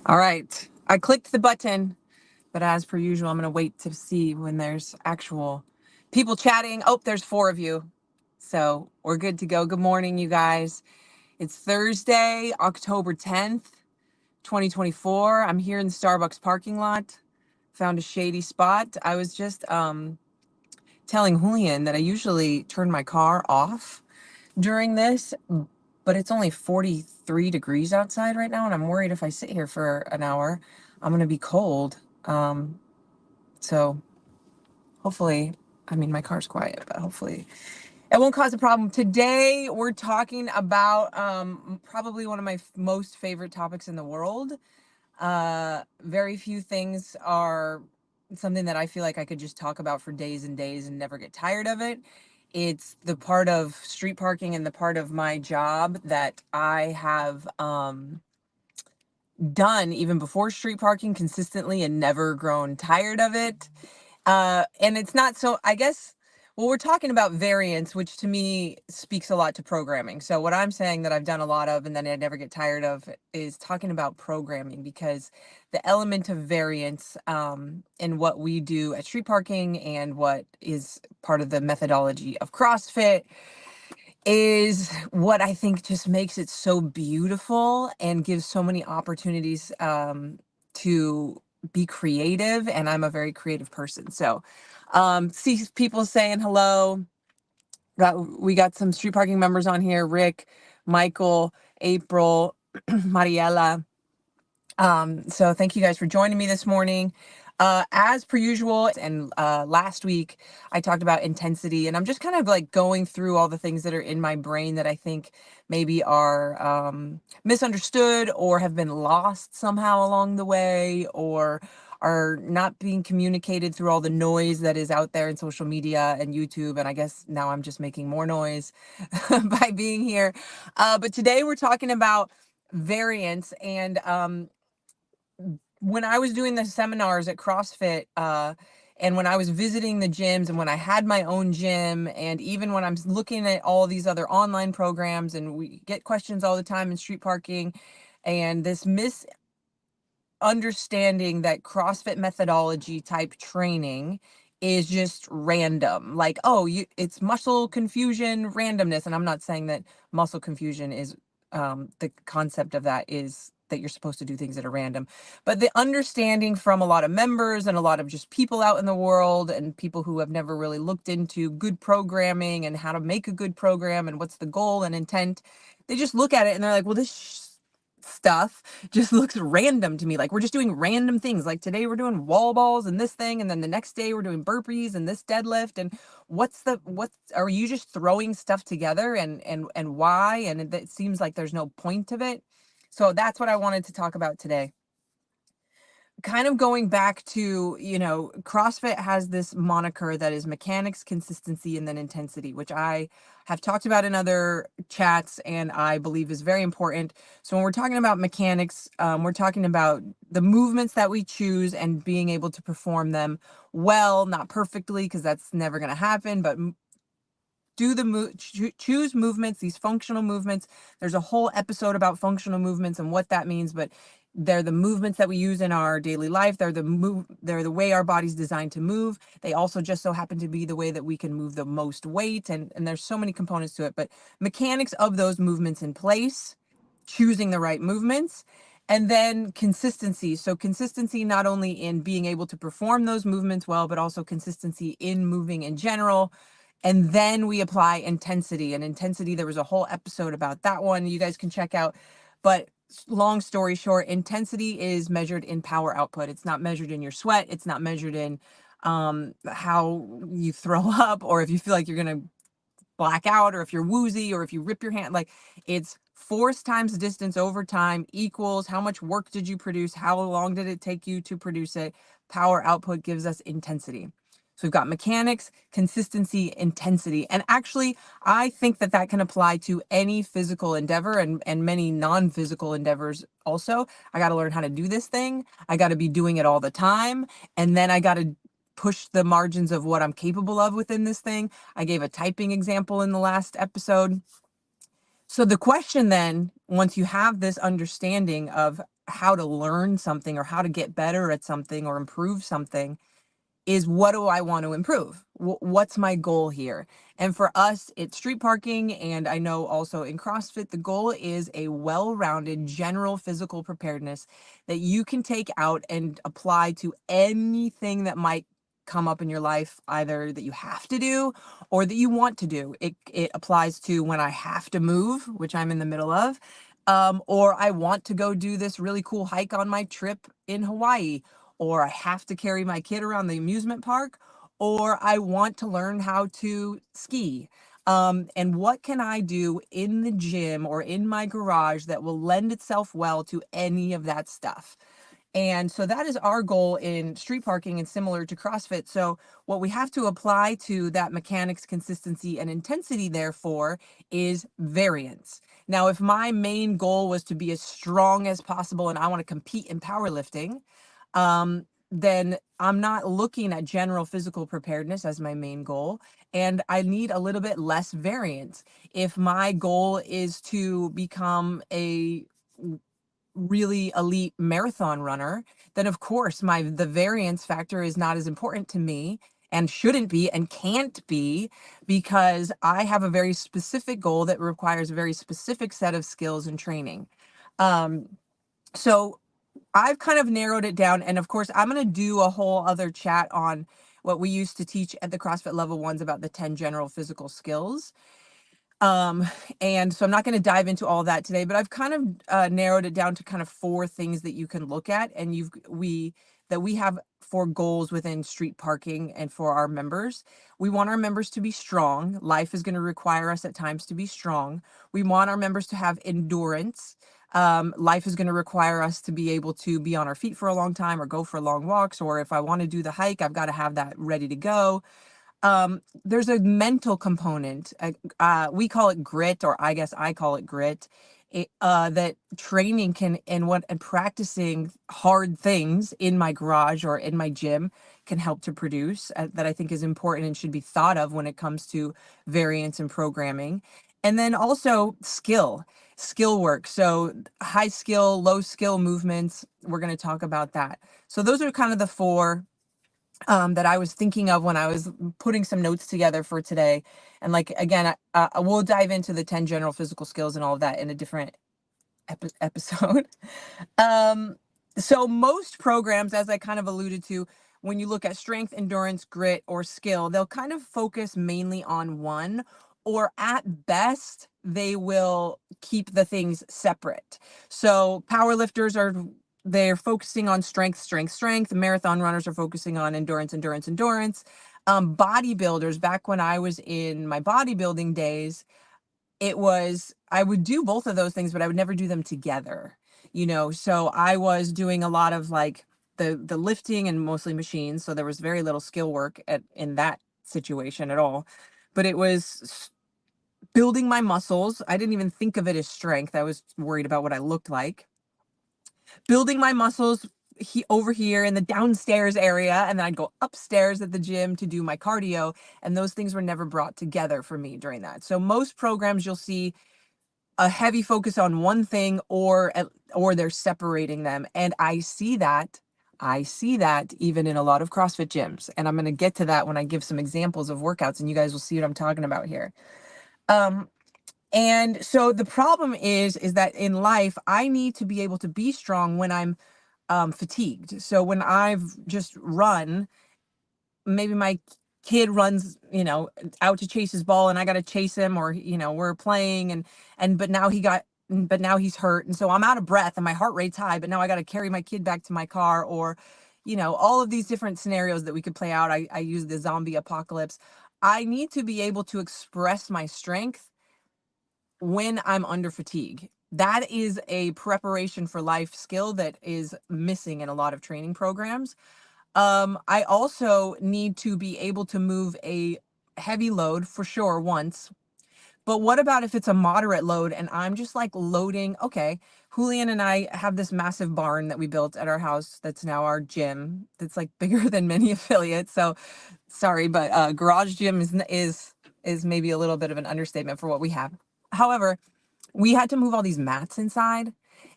All right. I clicked the button, but as per usual, I'm going to wait to see when there's actual people chatting. Oh, there's 4 of you. So we're good to go. Good morning, you guys. It's Thursday, October 10th, 2024. I'm here in the Starbucks parking lot. Found a shady spot. I was just telling Julian that I usually turn my car off during this, but it's only 43 degrees outside right now, and I'm worried if I sit here for an hour, I'm gonna be cold. So hopefully, I mean, my car's quiet, but hopefully it won't cause a problem. Today, we're talking about probably one of my most favorite topics in the world. Very few things are something that I feel like I could just talk about for days and days and never get tired of it. It's the part of street parking and the part of my job that I have done even before street parking consistently and never grown tired of it. And it's not so, I guess, well, we're talking about variance, which to me speaks a lot to programming. So what I'm saying that I've done a lot of and then I never get tired of is talking about programming, because the element of variance in what we do at street parking and what is part of the methodology of CrossFit is what I think just makes it so beautiful and gives so many opportunities to be creative. And I'm a very creative person. So see people saying hello. We got some street parking members on here: Rick, Michael, April, Mariela. So thank you guys for joining me this morning. As per usual, and last week I talked about intensity, and I'm just kind of like going through all the things that are in my brain that I think maybe are misunderstood or have been lost somehow along the way, or are not being communicated through all the noise that is out there in social media and YouTube. And I guess now I'm just making more noise by being here. But today we're talking about variance. And when I was doing the seminars at CrossFit, and when I was visiting the gyms and when I had my own gym, and even when I'm looking at all these other online programs, and we get questions all the time in street parking, and this misunderstanding that CrossFit methodology type training is just random. Like, oh, it's muscle confusion randomness. And I'm not saying that muscle confusion is the concept of that is that you're supposed to do things that are random, but the understanding from a lot of members and a lot of just people out in the world and people who have never really looked into good programming and how to make a good program and what's the goal and intent, they just look at it and they're like, well, this stuff just looks random to me. Like, we're just doing random things. Like, today we're doing wall balls and this thing, and then the next day we're doing burpees and this deadlift. And what are you just throwing stuff together, and why? And it seems like there's no point of it. So that's what I wanted to talk about today. Kind of going back to, CrossFit has this moniker that is mechanics, consistency, and then intensity, which I have talked about in other chats and I believe is very important. So when we're talking about mechanics, we're talking about the movements that we choose and being able to perform them well, not perfectly, because that's never going to happen, but choose movements, these functional movements. There's a whole episode about functional movements and what that means, but they're the movements that we use in our daily life. They're the way our body's designed to move. They also just so happen to be the way that we can move the most weight, and there's so many components to it, but mechanics of those movements in place, choosing the right movements, and then consistency. So consistency not only in being able to perform those movements well, but also consistency in moving in general. And then we apply intensity. And intensity, there was a whole episode about that one you guys can check out. But long story short, intensity is measured in power output. It's not measured in your sweat. It's not measured in how you throw up, or if you feel like you're going to black out, or if you're woozy, or if you rip your hand. Like, it's force times distance over time equals how much work did you produce, how long did it take you to produce it. Power output gives us intensity. So we've got mechanics, consistency, intensity. And actually, I think that that can apply to any physical endeavor and many non-physical endeavors also. I got to learn how to do this thing. I got to be doing it all the time. And then I got to push the margins of what I'm capable of within this thing. I gave a typing example in the last episode. So the question then, once you have this understanding of how to learn something or how to get better at something or improve something, is what do I want to improve? What's my goal here? And for us, it's street parking. And I know also in CrossFit, the goal is a well rounded general physical preparedness that you can take out and apply to anything that might come up in your life, either that you have to do or that you want to do. It applies to when I have to move, which I'm in the middle of, or I want to go do this really cool hike on my trip in Hawaii, or I have to carry my kid around the amusement park, or I want to learn how to ski. And what can I do in the gym or in my garage that will lend itself well to any of that stuff? And so that is our goal in street parking and similar to CrossFit. So what we have to apply to that mechanics, consistency, and intensity, therefore, is variance. Now, if my main goal was to be as strong as possible and I want to compete in powerlifting, then I'm not looking at general physical preparedness as my main goal. And I need a little bit less variance. If my goal is to become a really elite marathon runner, then of course the variance factor is not as important to me and shouldn't be and can't be, because I have a very specific goal that requires a very specific set of skills and training. Um, so I've kind of narrowed it down. And of course, I'm going to do a whole other chat on what we used to teach at the CrossFit level ones about the 10 general physical skills. Um, and so I'm not going to dive into all that today, but I've kind of narrowed it down to kind of four things that you can look at, and we have four goals within street parking and for our members. We want our members to be strong. Life is going to require us at times to be strong. We want our members to have endurance. Life is going to require us to be able to be on our feet for a long time or go for long walks, or if I want to do the hike, I've got to have that ready to go. There's a mental component. We call it grit, or I guess I call it grit. That training can and practicing hard things in my garage or in my gym can help to produce, that I think is important and should be thought of when it comes to variance and programming. And then also skill work. So high skill, low skill movements. We're going to talk about that. So those are kind of the four that I was thinking of when I was putting some notes together for today. And like, again, we'll dive into the 10 general physical skills and all of that in a different episode. Um, so most programs, as I kind of alluded to, when you look at strength, endurance, grit, or skill, they'll kind of focus mainly on one, or at best, they will keep the things separate. So powerlifters they're focusing on strength, strength, strength. Marathon runners are focusing on endurance, endurance, endurance. Bodybuilders, back when I was in my bodybuilding days, I would do both of those things, but I would never do them together. So I was doing a lot of like the lifting and mostly machines, so there was very little skill work in that situation at all. But it was building my muscles. I didn't even think of it as strength. I was worried about what I looked like. Building my muscles over here in the downstairs area, and then I'd go upstairs at the gym to do my cardio, and those things were never brought together for me during that. So most programs, you'll see a heavy focus on one thing, or they're separating them. And I see that even in a lot of CrossFit gyms. And I'm going to get to that when I give some examples of workouts, and you guys will see what I'm talking about here. And so the problem is that in life, I need to be able to be strong when I'm fatigued. So when I've just run, maybe my kid runs, out to chase his ball and I got to chase him, or, we're playing but now he's hurt. And so I'm out of breath and my heart rate's high, but now I got to carry my kid back to my car, or, all of these different scenarios that we could play out. I use the zombie apocalypse. I need to be able to express my strength when I'm under fatigue. That is a preparation for life skill that is missing in a lot of training programs. I also need to be able to move a heavy load for sure once. But what about if it's a moderate load and I'm just like loading? Okay, Julian and I have this massive barn that we built at our house that's now our gym. That's like bigger than many affiliates. So sorry, but garage gym is maybe a little bit of an understatement for what we have. However, we had to move all these mats inside,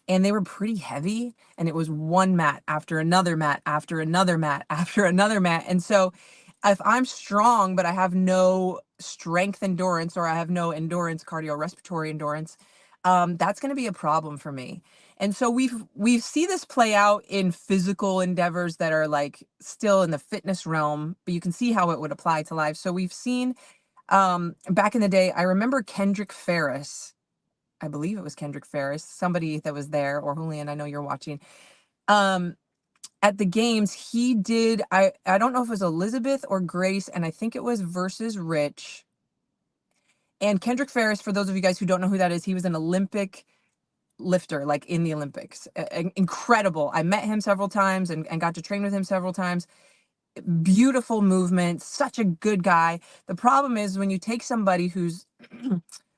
and they were pretty heavy, and it was one mat after another mat after another mat after another mat. And so if I'm strong but I have no strength endurance, or I have no endurance, cardiorespiratory endurance, that's going to be a problem for me. And so we see this play out in physical endeavors that are like still in the fitness realm, but you can see how it would apply to life. So we've seen, back in the day, I remember Kendrick Ferris. I believe it was Kendrick Ferris, somebody that was there, or Julian, I know you're watching. Um, at the games, he did, I don't know if it was Elizabeth or Grace, and I think it was versus Rich. And Kendrick Ferris, for those of you guys who don't know who that is, he was an Olympic lifter, like in the Olympics. Incredible. I met him several times and got to train with him several times. Beautiful movement, such a good guy. The problem is when you take somebody who's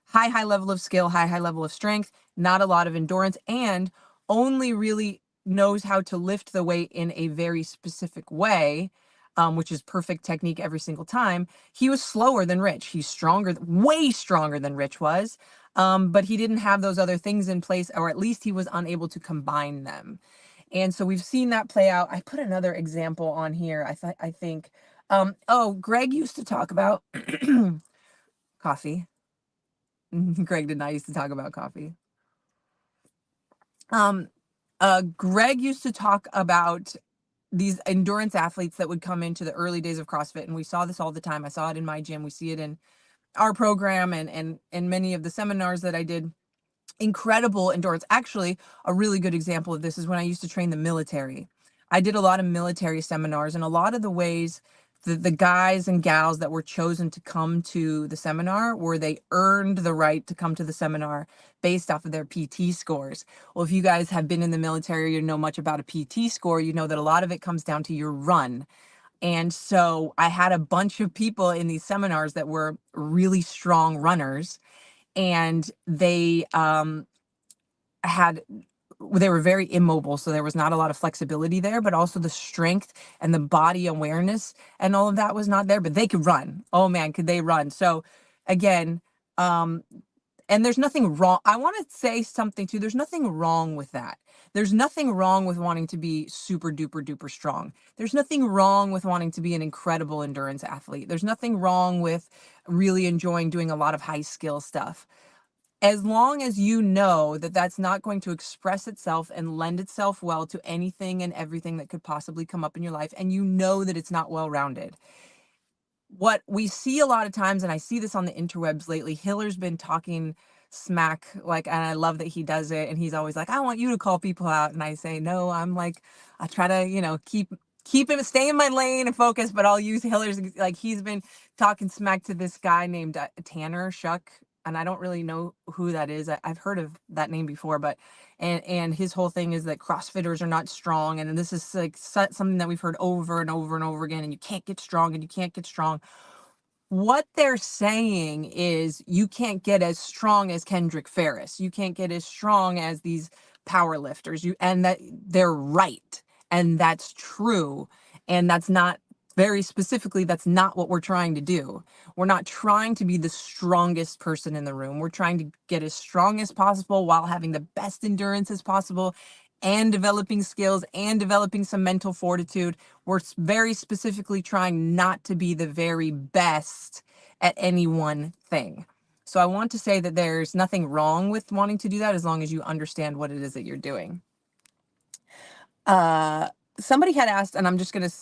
high level of skill, high level of strength, not a lot of endurance, and only really knows how to lift the weight in a very specific way, which is perfect technique every single time. He was slower than Rich. He's stronger, way stronger than Rich was. But he didn't have those other things in place, or at least he was unable to combine them. And so we've seen that play out. I put another example on here. I think, oh, Greg used to talk about coffee. Greg did not used to talk about coffee. Um, Greg used to talk about these endurance athletes that would come into the early days of CrossFit, and we saw this all the time. I saw it in my gym. We see it in our program and many of the seminars that I did. Incredible endurance. Actually, a really good example of this is when I used to train the military. I did a lot of military seminars, and a lot of the ways the guys and gals that were chosen to come to the seminar were they earned the right to come to the seminar based off of their PT scores. Well, if you guys have been in the military or you know much about a PT score, you know that a lot of it comes down to your run. And so I had a bunch of people in these seminars that were really strong runners, and had they were very immobile, so there was not a lot of flexibility there, but also the strength and the body awareness and all of that was not there, but they could run. Oh man, could they run. So again, um and there's nothing wrong. I want to say something too. There's nothing wrong with that. There's nothing wrong with wanting to be super duper duper strong. There's nothing wrong with wanting to be an incredible endurance athlete. There's nothing wrong with really enjoying doing a lot of high skill stuff, as long as you know that that's not going to express itself and lend itself well to anything and everything that could possibly come up in your life, and you know that it's not well rounded. What we see a lot of times, and I see this on the interwebs lately, Hiller's been talking smack, like, and I love that he does it, and he's always like, I want you to call people out, and I say no, I'm like, I try to, keep him, stay in my lane and focus, but I'll use Hiller's, like, he's been talking smack to this guy named Tanner Shuck, and I don't really know who that is. I've heard of that name before, but and his whole thing is that CrossFitters are not strong, and this is like something that we've heard over and over and over again, and you can't get strong, and you can't get strong. What they're saying is you can't get as strong as Kendrick Ferris. You can't get as strong as these power lifters. And that they're right. And that's true. And that's not, very specifically, that's not what we're trying to do. We're not trying to be the strongest person in the room. We're trying to get as strong as possible while having the best endurance as possible and developing skills and developing some mental fortitude. We're very specifically trying not to be the very best at any one thing. So I want to say that there's nothing wrong with wanting to do that as long as you understand what it is that you're doing. Somebody had asked, and I'm just going to,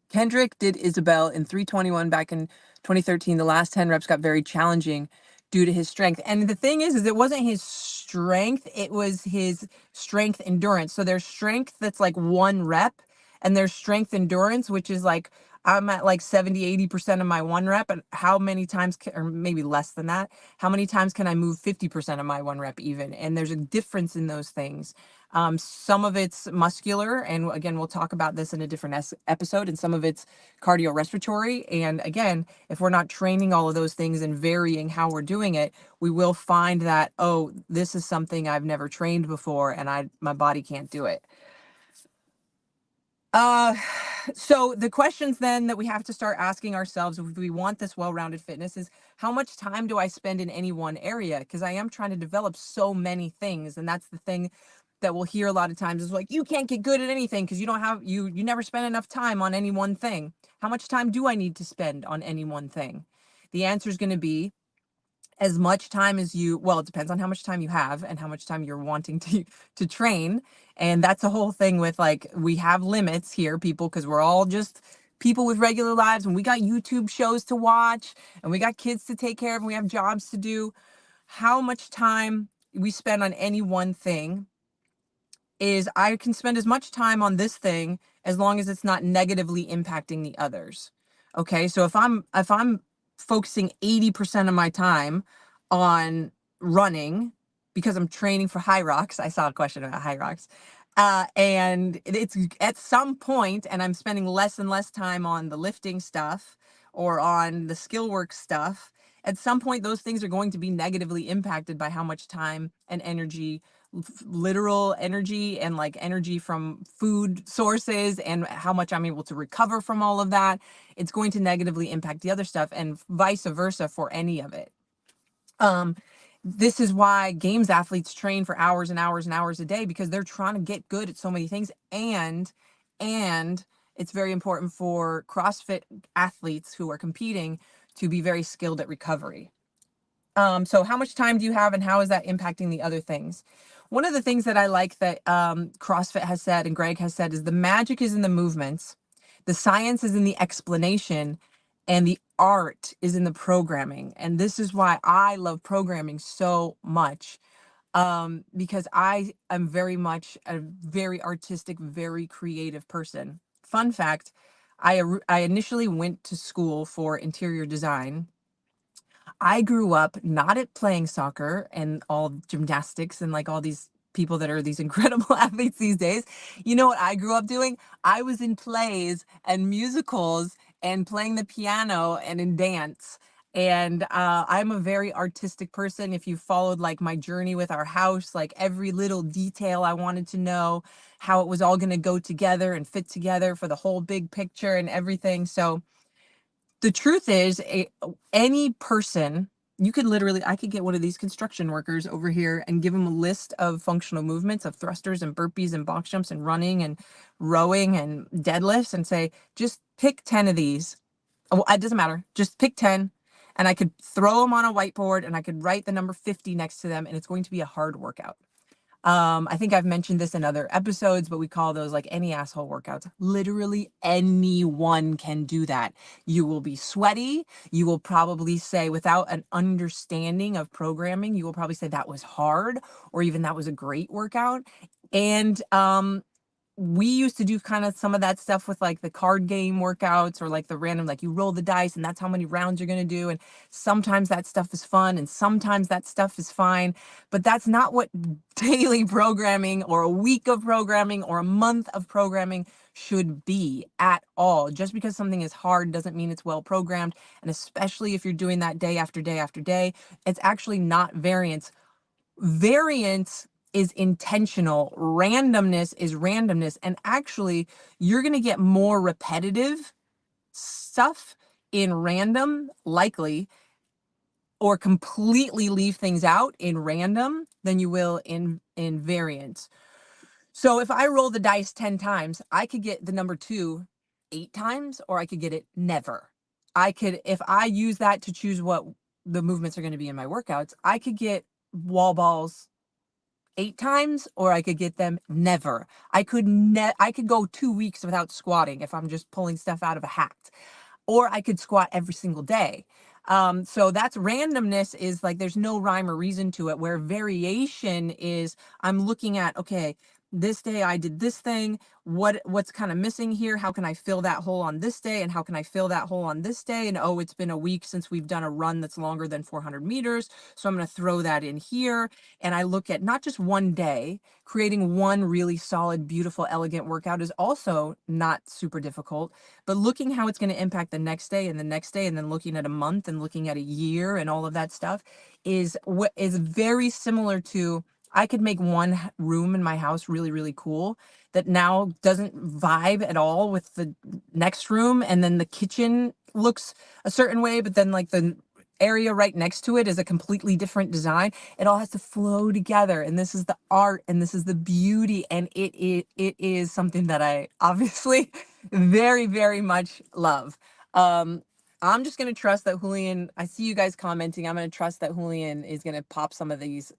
Kendrick did Isabel in 321 back in 2013. The last 10 reps got very challenging due to his strength. And the thing is it wasn't his strength, it was his strength endurance. So there's strength that's like 1 rep, and there's strength endurance, which is like, I'm at like 70-80% of my 1 rep, and how many times or maybe less than that, how many times can I move 50% of my 1 rep even? And there's a difference in those things. Some of it's muscular, and again, we'll talk about this in a different episode, and some of it's cardiorespiratory. And again, if we're not training all of those things and varying how we're doing it, we will find that, oh, this is something I've never trained before, and my body can't do it. Uh, so the questions then that we have to start asking ourselves if we want this well-rounded fitness is, how much time do I spend in any one area? Because I am trying to develop so many things, and that's the thing that we'll hear a lot of times is like, you can't get good at anything because you don't have you never spend enough time on any one thing. How much time do I need to spend on any one thing? The answer is going to be as much time as you, well, it depends on how much time you have and how much time you're wanting to train. And that's the whole thing with, like, we have limits here, people, because we're all just people with regular lives, and we got YouTube shows to watch, and we got kids to take care of, and we have jobs to do. How much time we spend on any one thing is, I can spend as much time on this thing as long as it's not negatively impacting the others. Okay? So if I'm focusing 80% of my time on running because I'm training for high rocks. I saw a question about high rocks. And it's at some point, and I'm spending less and less time on the lifting stuff or on the skill work stuff. At some point, those things are going to be negatively impacted by how much time and energy, literal energy and like energy from food sources, and how much I'm able to recover from all of that. It's going to negatively impact the other stuff, and vice versa for any of it. Um, this is why games athletes train for hours and hours and hours a day, because they're trying to get good at so many things. And it's very important for CrossFit athletes who are competing to be very skilled at recovery. So how much time do you have, and how is that impacting the other things? One of the things that I like that CrossFit has said and Greg has said is, the magic is in the movements, the science is in the explanation, and the art is in the programming. And this is why I love programming so much, because I am very much a very artistic, very creative person. Fun fact, I initially went to school for interior design. I grew up not at playing soccer and all gymnastics and like all these people that are these incredible athletes these days. You know what I grew up doing? I was in plays and musicals and playing the piano and in dance. And I'm a very artistic person. If you followed like my journey with our house, like every little detail I wanted to know, how it was all going to go together and fit together for the whole big picture and everything. So the truth is, any person, you could literally, I could get one of these construction workers over here and give them a list of functional movements of thrusters and burpees and box jumps and running and rowing and deadlifts, and say, just pick 10 of these. Oh, it doesn't matter. Just pick 10. And I could throw them on a whiteboard and I could write the number 50 next to them, and it's going to be a hard workout. I think I've mentioned this in other episodes, but we call those like any asshole workouts. Literally anyone can do that. You will be sweaty. You will probably say, without an understanding of programming, you will probably say that was hard, or even that was a great workout. And we used to do kind of some of that stuff with like the card game workouts, or like the random, like you roll the dice and that's how many rounds you're going to do. And sometimes that stuff is fun and sometimes that stuff is fine, but that's not what daily programming or a week of programming or a month of programming should be at all. Just because something is hard doesn't mean it's well programmed. And especially if you're doing that day after day after day, it's actually not variance. Variance is intentional, randomness is randomness. And actually, you're going to get more repetitive stuff in random, likely, or completely leave things out in random than you will in variance. So if I roll the dice 10 times, I could get the number 2 8 times, or I could get it never. I could, if I use that to choose what the movements are going to be in my workouts, I could get wall balls 8 times, or I could get them never. I could go 2 weeks without squatting if I'm just pulling stuff out of a hat, or I could squat every single day. So that's randomness, is like there's no rhyme or reason to it, where variation is, I'm looking at, okay, this day I did this thing. What's kind of missing here? How can I fill that hole on this day? And how can I fill that hole on this day? And oh, it's been a week since we've done a run that's longer than 400 meters. So I'm going to throw that in here. And I look at not just one day. Creating one really solid, beautiful, elegant workout is also not super difficult, but looking how it's going to impact the next day and the next day, and then looking at a month and looking at a year and all of that stuff is what is very similar to I could make one room in my house really, really cool that now doesn't vibe at all with the next room. And then the kitchen looks a certain way, but then like the area right next to it is a completely different design. It all has to flow together. And this is the art and this is the beauty. And it is something that I obviously very, very much love. Um, I'm just going to trust that Julian, I see you guys commenting. I'm going to trust that Julian is going to pop some of these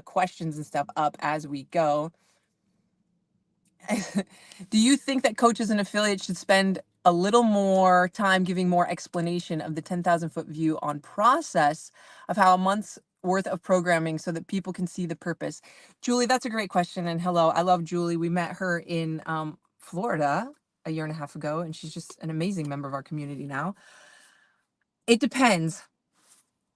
questions and stuff up as we go. Do you think that coaches and affiliates should spend a little more time giving more explanation of the 10,000-foot view on process of how a month's worth of programming so that people can see the purpose? Julie, that's a great question. And hello, I love Julie. We met her in Florida a year and a half ago, and she's just an amazing member of our community now. It depends.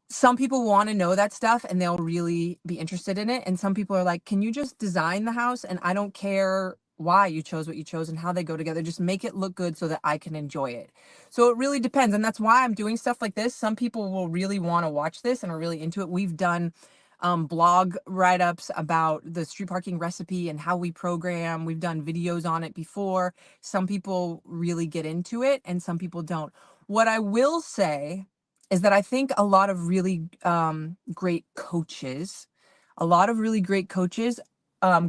Some people want to know that stuff and they'll really be interested in it. And some people are like, can you just design the house? And I don't care why you chose what you chose and how they go together. Just make it look good so that I can enjoy it. So it really depends. And that's why I'm doing stuff like this. Some people will really want to watch this and are really into it. We've done blog write-ups about the street parking recipe and how we program. We've done videos on it before. Some people really get into it and some people don't. What I will say is that I think a lot of really great coaches,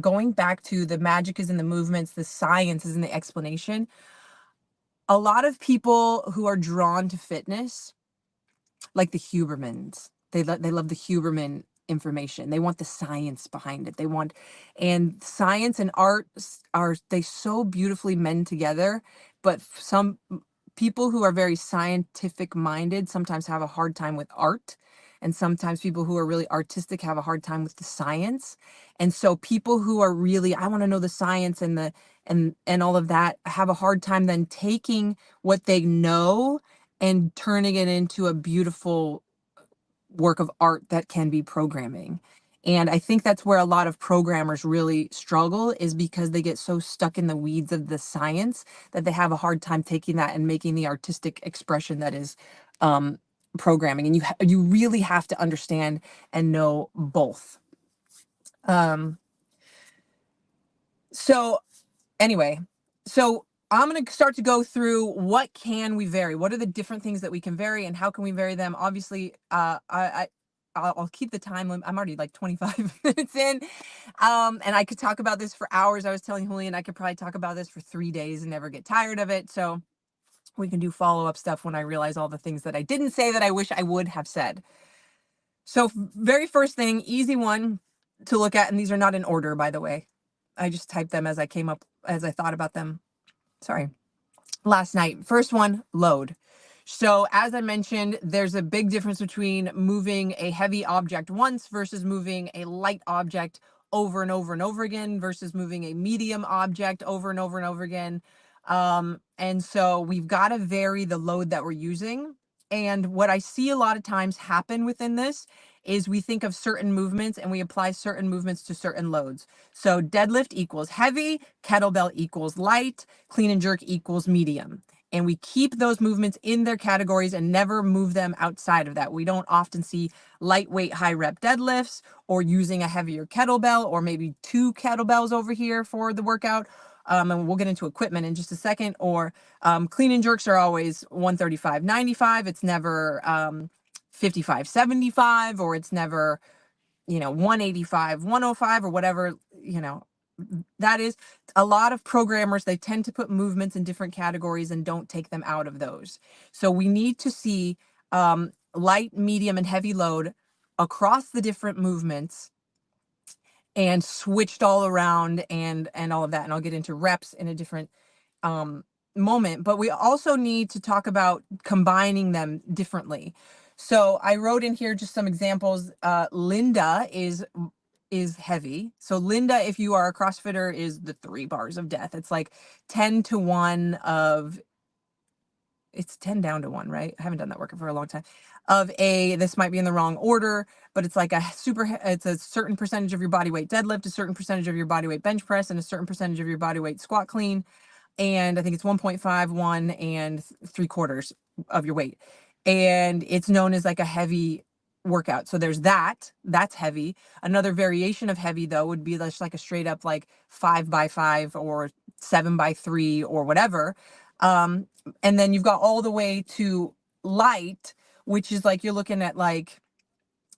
going back to the magic is in the movements, the science is in the explanation. A lot of people who are drawn to fitness, like the Hubermans, they love the Huberman information. They want the science behind it. And science and art are they so beautifully mend together, but some people who are very scientific minded sometimes have a hard time with art. And sometimes people who are really artistic have a hard time with the science. And so people who are really, I want to know the science and and all of that have a hard time then taking what they know and turning it into a beautiful work of art that can be programming. And I think that's where a lot of programmers really struggle, is because they get so stuck in the weeds of the science that they have a hard time taking that and making the artistic expression that is um, programming. And you really have to understand and know both. Um, so anyway, so I'm going to start to go through what can we vary? What are the different things that we can vary and how can we vary them? Obviously, I'll keep the time limit. I'm already like 25 minutes in. And I could talk about this for hours. I was telling Julian I could probably talk about this for 3 days and never get tired of it. So we can do follow-up stuff when I realize all the things that I didn't say that I wish I would have said. So very first thing, easy one to look at, and these are not in order, by the way. I just typed them as I thought about them. Sorry. Last night. First one, load. So as I mentioned, there's a big difference between moving a heavy object once versus moving a light object over and over and over again versus moving a medium object over and over and over again. And so we've got to vary the load that we're using. And what I see a lot of times happen within this is we think of certain movements and we apply certain movements to certain loads. So deadlift equals heavy, kettlebell equals light, clean and jerk equals medium. And we keep those movements in their categories and never move them outside of that. We don't often see lightweight high rep deadlifts or using a heavier kettlebell or maybe two kettlebells over here for the workout. And we'll get into equipment in just a second. Or clean and jerks are always 135-95. It's never 55-75, or it's never 185-105 or whatever. That is, a lot of programmers, they tend to put movements in different categories and don't take them out of those. So we need to see light, medium, and heavy load across the different movements and switched all around and all of that. And I'll get into reps in a different moment, but we also need to talk about combining them differently. So I wrote in here just some examples. Linda is heavy. So Linda, if you are a CrossFitter, is the 3 bars of death. It's like 10 to 1 of, it's 10 down to 1, right? I haven't done that workout for a long time. This might be in the wrong order, but it's like it's a certain percentage of your body weight deadlift, a certain percentage of your body weight bench press, and a certain percentage of your body weight squat clean. And I think it's 1.5, 1 and 3/4 of your weight. And it's known as like a heavy workout. So there's that's heavy. Another variation of heavy though would be just like a straight up like 5x5 or 7x3 or whatever. And then you've got all the way to light, which is like you're looking at like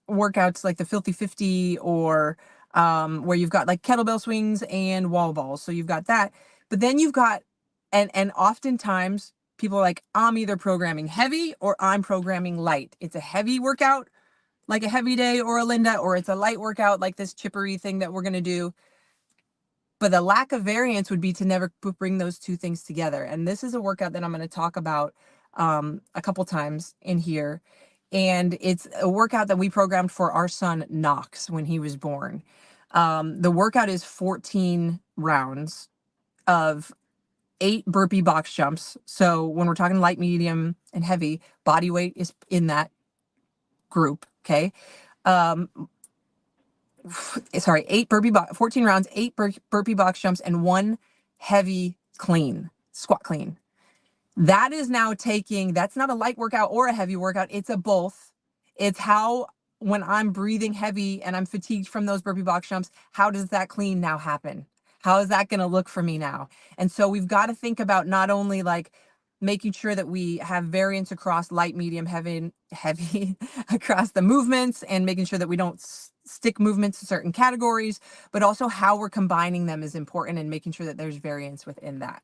workouts like the Filthy 50 or where you've got like kettlebell swings and wall balls. So you've got that. But then you've got, and oftentimes people are like, I'm either programming heavy or I'm programming light. It's a heavy workout, like a heavy day or a Linda, or it's a light workout like this chippery thing that we're going to do. But the lack of variance would be to never bring those two things together. And this is a workout that I'm going to talk about a couple times in here. And it's a workout that we programmed for our son Knox when he was born. The workout is 14 rounds of 8 burpee box jumps. So when we're talking light, medium, and heavy, body weight is in that group. Okay. Um, sorry, 14 rounds, 8 burpee box jumps, and 1 heavy clean, squat clean. That is now that's not a light workout or a heavy workout. It's a both. It's how, when I'm breathing heavy and I'm fatigued from those burpee box jumps, how does that clean now happen? How is that going to look for me now? And so we've got to think about not only like making sure that we have variance across light, medium, heavy across the movements, and making sure that we don't stick movements to certain categories, but also how we're combining them is important, and making sure that there's variance within that.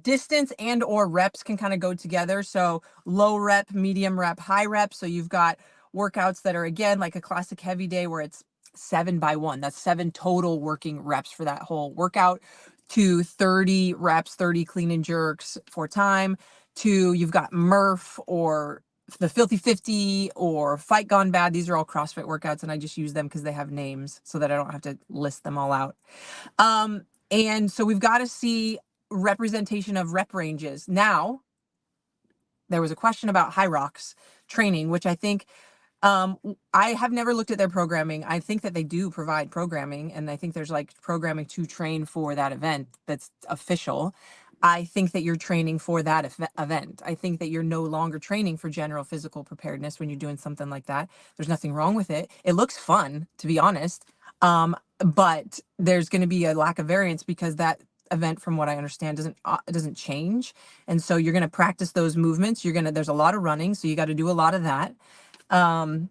Distance and or reps can kind of go together. So low rep, medium rep, high rep. So you've got workouts that are, again, like a classic heavy day where it's 7x1. That's 7 total working reps for that whole workout, to 30 reps, 30 clean and jerks for time, to you've got Murph or the Filthy 50 or Fight Gone Bad. These are all CrossFit workouts, and I just use them because they have names so that I don't have to list them all out. And so we've got to see representation of rep ranges. Now, there was a question about High Rocks training, which I think I have never looked at their programming. I think that they do provide programming, and I think there's like programming to train for that event that's official. I think that you're training for that event. I think that you're no longer training for general physical preparedness when you're doing something like that. There's nothing wrong with it. It looks fun, to be honest. But there's going to be a lack of variance because that event, from what I understand, doesn't change. And so you're going to practice those movements. There's a lot of running, so you got to do a lot of that. And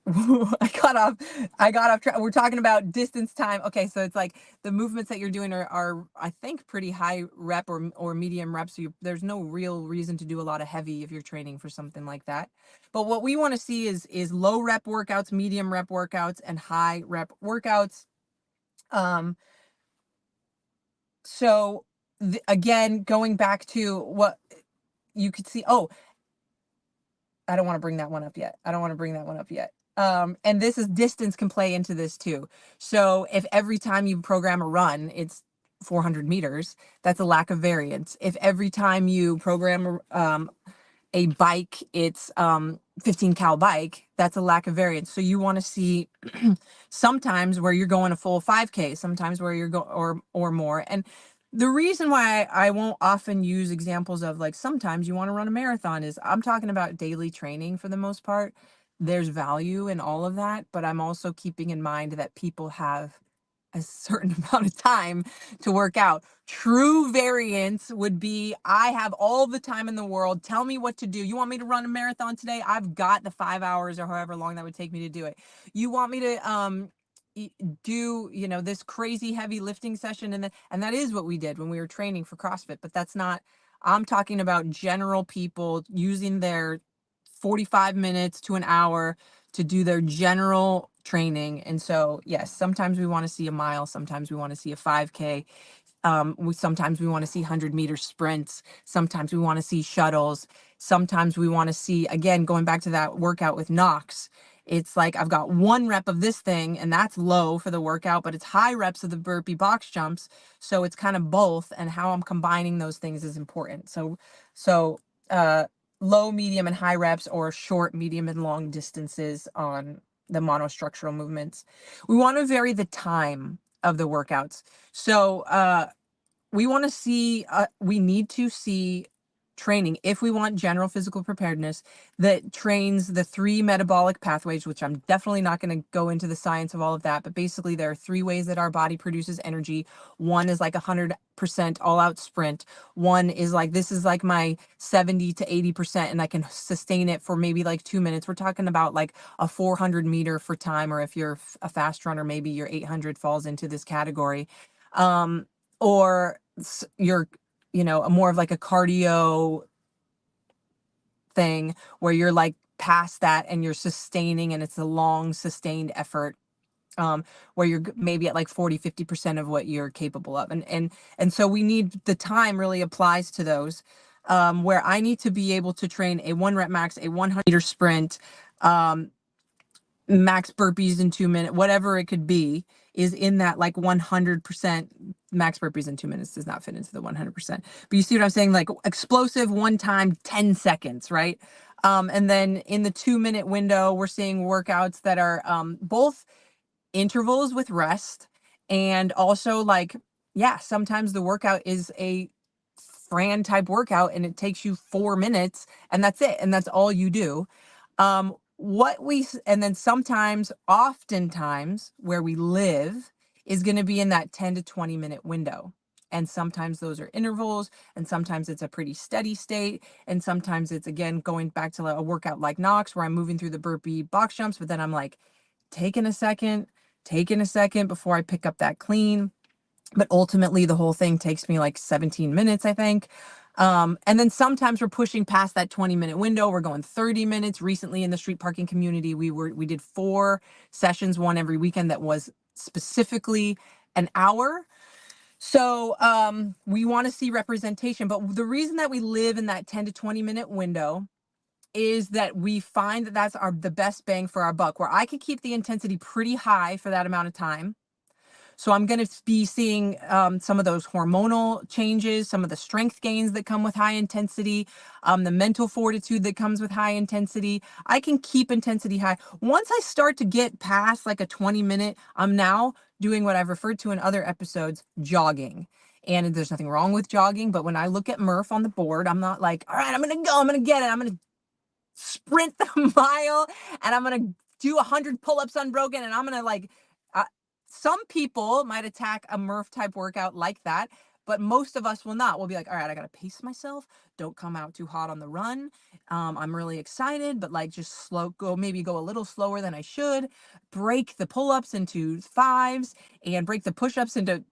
I got off track. We're talking about distance, time. Okay, so it's like the movements that you're doing are I think pretty high rep or medium reps. So there's no real reason to do a lot of heavy if you're training for something like that. But what we want to see is low rep workouts, medium rep workouts, and high rep workouts. So again, going back to what you could see. Oh, I don't want to bring that one up yet. And this is distance can play into this too. So if every time you program a run, it's 400 meters, that's a lack of variance. If every time you program a bike, it's 15 cal bike, that's a lack of variance. So you want to see sometimes where you're going a full 5K, sometimes where you're or more. And the reason why I won't often use examples of like sometimes you want to run a marathon is I'm talking about daily training for the most part. There's value in all of that, but I'm also keeping in mind that people have a certain amount of time to work out. True variance would be, I have all the time in the world. Tell me what to do. You want me to run a marathon today? I've got the 5 hours or however long that would take me to do it. You want me to do this crazy heavy lifting session, and that is what we did when we were training for CrossFit, but that's not, I'm talking about general people using their 45 minutes to an hour to do their general training. And so yes, sometimes we want to see a mile, sometimes we want to see a 5K. Sometimes we want to see 100-meter sprints. Sometimes we want to see shuttles. Sometimes we want to see, again, going back to that workout with Knox, it's like I've got 1 rep of this thing, and that's low for the workout, but it's high reps of the burpee box jumps. So it's kind of both, and how I'm combining those things is important. So low, medium, and high reps, or short, medium, and long distances on the monostructural movements. We want to vary the time of the workouts. So we want to see, we need to see training, if we want general physical preparedness, that trains the 3 metabolic pathways, which I'm definitely not going to go into the science of all of that, but basically there are 3 ways that our body produces energy. One is like 100% all out sprint. One is like, this is like my 70 to 80%, and I can sustain it for maybe like 2 minutes. We're talking about like a 400 meter for time, or if you're a fast runner, maybe your 800 falls into this category. Or you're, more of like a cardio thing where you're like past that and you're sustaining, and it's a long sustained effort, where you're maybe at like 40-50% of what you're capable of. And so we need, the time really applies to those, where I need to be able to train a 1 rep max, a 100-meter sprint, max burpees in 2 minutes, whatever it could be, is in that like 100%. Max burpees in 2 minutes does not fit into the 100%. But you see what I'm saying? Like explosive one time, 10 seconds, right? And then in the 2-minute window, we're seeing workouts that are both intervals with rest, and also like, yeah, sometimes the workout is a Fran type workout and it takes you 4 minutes and that's it. And that's all you do. And then sometimes, oftentimes, where we live is going to be in that 10 to 20-minute window. And sometimes those are intervals, and sometimes it's a pretty steady state. And sometimes it's, again, going back to a workout like Knox, where I'm moving through the burpee box jumps, but then I'm like taking a second before I pick up that clean. But ultimately the whole thing takes me like 17 minutes, I think. And then sometimes we're pushing past that 20-minute window. We're going 30 minutes. Recently in the street parking community, we did 4 sessions, one every weekend, that was specifically an hour. So we want to see representation. But the reason that we live in that 10 to 20-minute window is that we find that that's the best bang for our buck, where I can keep the intensity pretty high for that amount of time. So I'm going to be seeing some of those hormonal changes, some of the strength gains that come with high intensity, the mental fortitude that comes with high intensity. I can keep intensity high. Once I start to get past like a 20-minute, I'm now doing what I've referred to in other episodes, jogging. And there's nothing wrong with jogging, but when I look at Murph on the board, I'm not like, all right, I'm going to go, I'm going to get it, I'm going to sprint the mile, and I'm going to do 100 pull-ups unbroken, and I'm going to like, some people might attack a Murph type workout like that, but most of us will not. We'll be like, all right, I got to pace myself. Don't come out too hot on the run. I'm really excited, but like just maybe go a little slower than I should. Break the pull-ups into 5s and break the push-ups into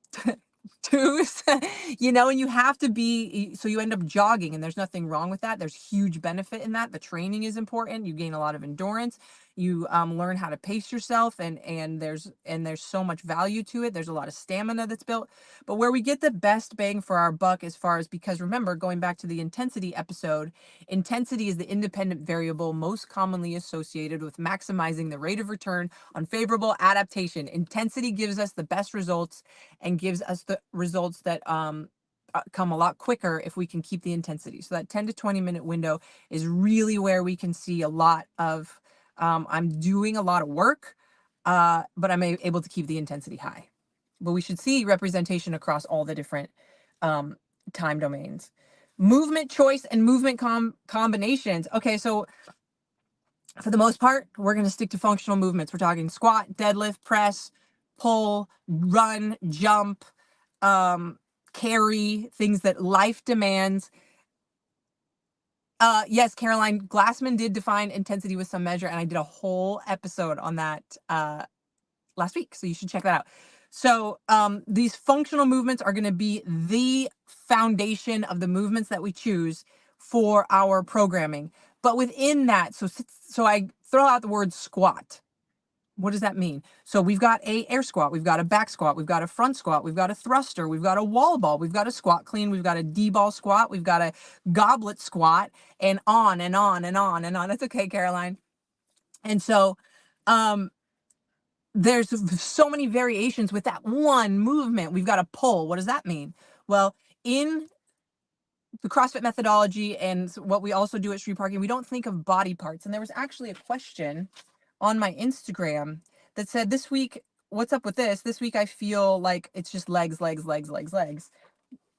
2s, and you have to so you end up jogging, and there's nothing wrong with that. There's huge benefit in that. The training is important. You gain a lot of endurance. You learn how to pace yourself, and there's so much value to it. There's a lot of stamina that's built. But where we get the best bang for our buck, as far as, because remember, going back to the intensity episode, intensity is the independent variable most commonly associated with maximizing the rate of return on favorable adaptation. Intensity gives us the best results and gives us the results that come a lot quicker if we can keep the intensity. So that 10 to 20-minute window is really where we can see a lot of, I'm doing a lot of work, but I'm able to keep the intensity high. But we should see representation across all the different time domains. Movement choice and movement combinations. Okay, so for the most part, we're going to stick to functional movements. We're talking squat, deadlift, press, pull, run, jump, carry, things that life demands. Yes, Caroline, Glassman did define intensity with some measure, and I did a whole episode on that last week, so you should check that out. So these functional movements are going to be the foundation of the movements that we choose for our programming. But within that, so I throw out the word squat. What does that mean? So we've got a air squat, we've got a back squat, we've got a front squat, we've got a thruster, we've got a wall ball, we've got a squat clean, we've got a D-ball squat, we've got a goblet squat, and on and on and on and on. That's okay, Caroline. And so there's so many variations with that one movement. We've got a pull. What does that mean? Well, in the CrossFit methodology and what we also do at street parking, we don't think of body parts. And there was actually a question on my Instagram that said, this week, what's up with this? This week I feel like it's just legs, legs, legs, legs, legs.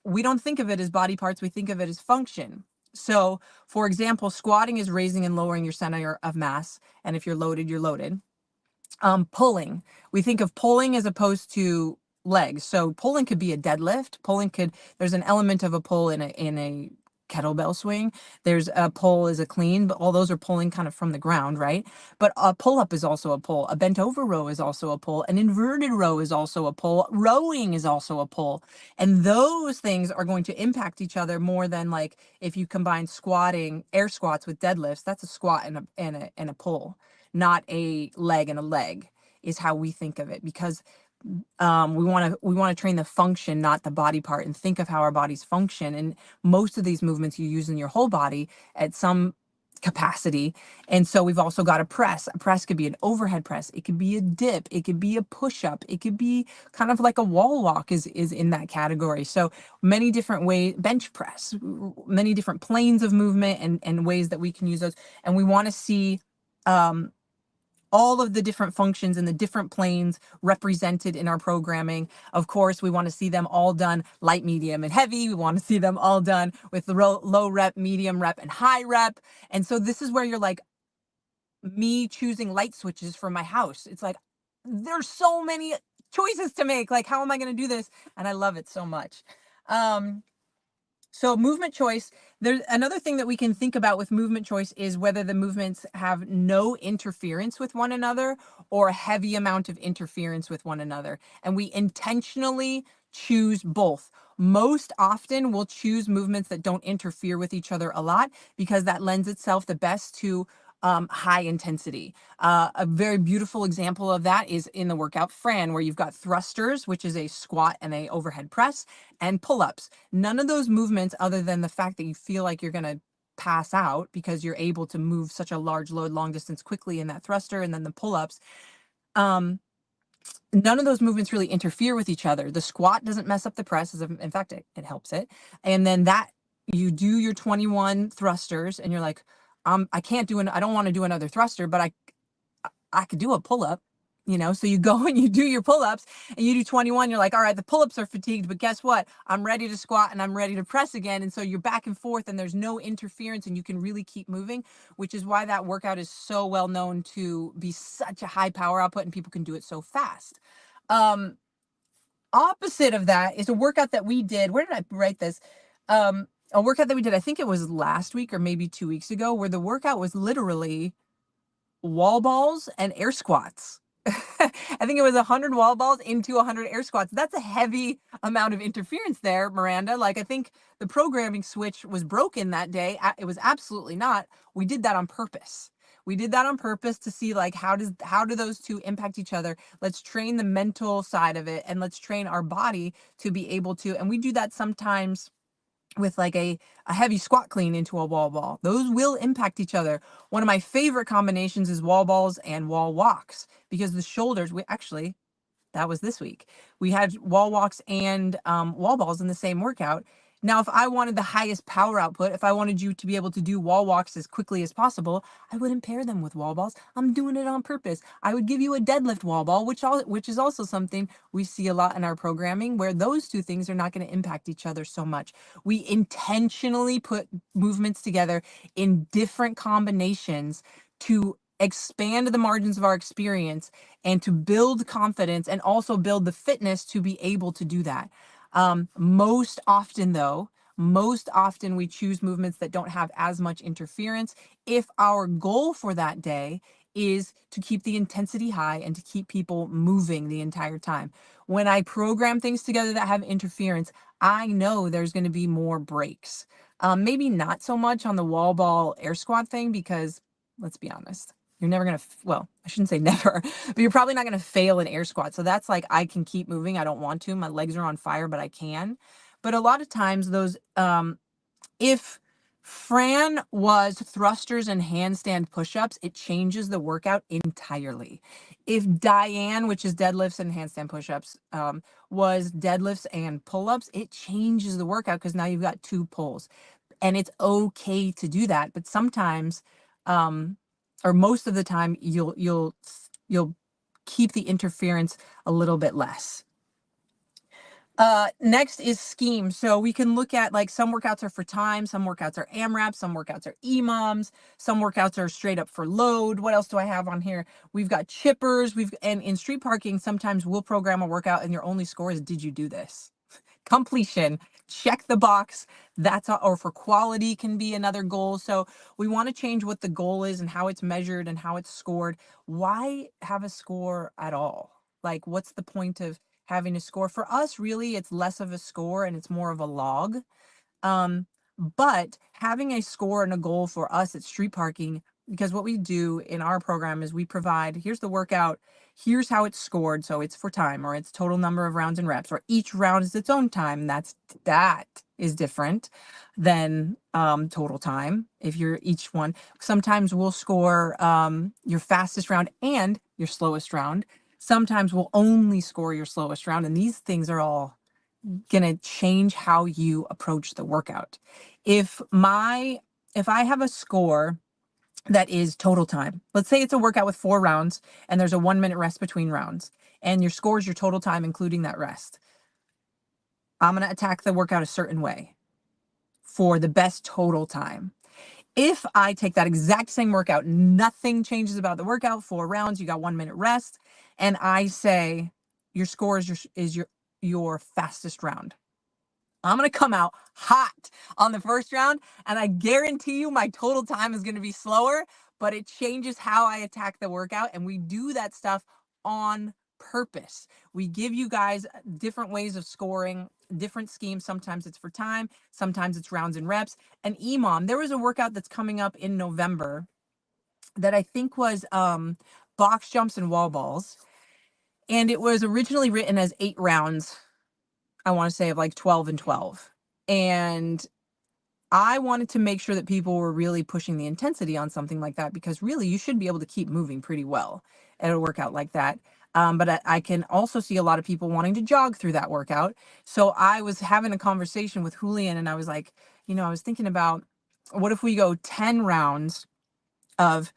We don't think of it as body parts. We think of it as function. So, for example, squatting is raising and lowering your center of mass. And if you're loaded, you're loaded. Pulling, we think of pulling as opposed to legs. So pulling could be a deadlift. There's an element of a pull in a kettlebell swing. There's a pull is a clean, but all those are pulling kind of from the ground, right? But a pull up is also a pull. A bent over row is also a pull. An inverted row is also a pull. Rowing is also a pull. And those things are going to impact each other more than, like, if you combine squatting, air squats with deadlifts, that's a squat and a pull, not a leg and a leg, is how we think of it, because we want to train the function, not the body part, and think of how our bodies function. And most of these movements you use in your whole body at some capacity. And so we've also got a press. A press could be an overhead press. It could be a dip. It could be a push up. It could be kind of like a wall walk is in that category. So many different ways, bench press, many different planes of movement and ways that we can use those. And we want to see um, all of the different functions and the different planes represented in our programming. Of course, we want to see them all done light, medium, and heavy. We want to see them all done with the low rep, medium rep, and high rep. And so this is where you're like, me choosing light switches for my house. It's like, there's so many choices to make. Like, how am I going to do this? And I love it so much. So movement choice, there's another thing that we can think about with movement choice is whether the movements have no interference with one another or a heavy amount of interference with one another. And we intentionally choose both. Most often we'll choose movements that don't interfere with each other a lot, because that lends itself the best to high intensity. A very beautiful example of that is in the workout Fran, where you've got thrusters, which is a squat and a overhead press, and pull-ups. None of those movements, other than the fact that you feel like you're going to pass out because you're able to move such a large load long distance quickly in that thruster, and then the pull-ups, none of those movements really interfere with each other. The squat doesn't mess up the press. In fact, it helps it. And then that you do your 21 thrusters and you're like, I don't want to do another thruster, but I could do a pull-up, so you go and you do your pull-ups and you do 21. You're like, all right, the pull-ups are fatigued, but guess what? I'm ready to squat and I'm ready to press again. And so you're back and forth and there's no interference and you can really keep moving, which is why that workout is so well known to be such a high power output and people can do it so fast. Opposite of that is a workout that we did. Where did I write this? A workout that we did, I think it was last week or maybe 2 weeks ago, where the workout was literally wall balls and air squats. I think it was 100 wall balls into 100 air squats. That's a heavy amount of interference there, Miranda. Like, I think the programming switch was broken that day. It was absolutely not. We did that on purpose. We did that on purpose to see, like, how do those two impact each other? Let's train the mental side of it and let's train our body to be able to, and we do that sometimes with like a heavy squat clean into a wall ball. Those will impact each other. One of my favorite combinations is wall balls and wall walks, because the shoulders, that was this week. We had wall walks and wall balls in the same workout. Now, if I wanted the highest power output, if I wanted you to be able to do wall walks as quickly as possible, I wouldn't pair them with wall balls. I'm doing it on purpose. I would give you a deadlift wall ball, which is also something we see a lot in our programming, where those two things are not going to impact each other so much. We intentionally put movements together in different combinations to expand the margins of our experience and to build confidence and also build the fitness to be able to do that. Most often we choose movements that don't have as much interference if our goal for that day is to keep the intensity high and to keep people moving the entire time. When I program things together that have interference, I know there's going to be more breaks. Maybe not so much on the wall ball air squat thing, because let's be honest, you're never going to, well, I shouldn't say never, but you're probably not going to fail an air squat. So that's like, I can keep moving. I don't want to. My legs are on fire, but I can. But a lot of times those, if Fran was thrusters and handstand push-ups, it changes the workout entirely. If Diane, which is deadlifts and handstand push-ups, was deadlifts and pull-ups, it changes the workout because now you've got two pulls. And it's okay to do that. But sometimes, or most of the time, you'll keep the interference a little bit less. Next is scheme. So we can look at, like, some workouts are for time, some workouts are AMRAP, some workouts are EMOMs, some workouts are straight up for load. What else do I have on here? We've got chippers. And in street parking, sometimes we'll program a workout and your only score is, did you do this? Completion. Check the box. That's all. Or for quality can be another goal. So we want to change what the goal is and how it's measured and how it's scored. Why have a score at all? Like, what's the point of having a score? For us, really, it's less of a score and it's more of a log. Um, but having a score and a goal for us at street parking, because what we do in our program is we provide, here's the workout, here's how it's scored. So it's for time, or it's total number of rounds and reps, or each round is its own time. That is different than total time. If you're each one, sometimes we'll score your fastest round and your slowest round. Sometimes we'll only score your slowest round. And these things are all gonna change how you approach the workout. If my if I have a score that is total time, let's say it's a workout with 4 rounds and there's a 1 minute rest between rounds, and your score is your total time, including that rest. I'm gonna attack the workout a certain way for the best total time. If I take that exact same workout, nothing changes about the workout, 4 rounds, you got 1 minute rest, and I say your score is your fastest round, I'm going to come out hot on the first round, and I guarantee you my total time is going to be slower, but it changes how I attack the workout. And we do that stuff on purpose. We give you guys different ways of scoring, different schemes. Sometimes it's for time, sometimes it's rounds and reps. And EMOM, there was a workout that's coming up in November that I think was box jumps and wall balls. And it was originally written as 8 rounds, I want to say, of like 12 and 12. And I wanted to make sure that people were really pushing the intensity on something like that, because really you should be able to keep moving pretty well at a workout like that. But I can also see a lot of people wanting to jog through that workout. So I was having a conversation with Julian and I was like, I was thinking about, what if we go 10 rounds of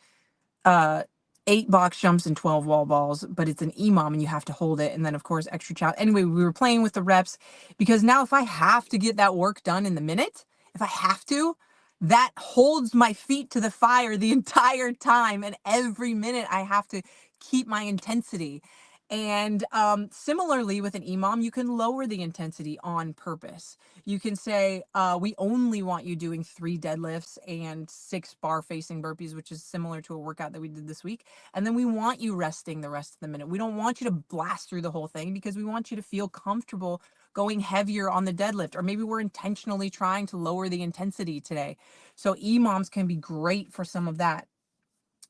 uh 8 box jumps and 12 wall balls, but it's an EMOM and you have to hold it. And then of course, extra child. Anyway, we were playing with the reps, because now if I have to get that work done in the minute, if I have to, that holds my feet to the fire the entire time. And every minute I have to keep my intensity. And similarly with an EMOM, you can lower the intensity on purpose. You can say, we only want you doing 3 deadlifts and 6 bar facing burpees, which is similar to a workout that we did this week. And then we want you resting the rest of the minute. We don't want you to blast through the whole thing, because we want you to feel comfortable going heavier on the deadlift, or maybe we're intentionally trying to lower the intensity today. So EMOMs can be great for some of that.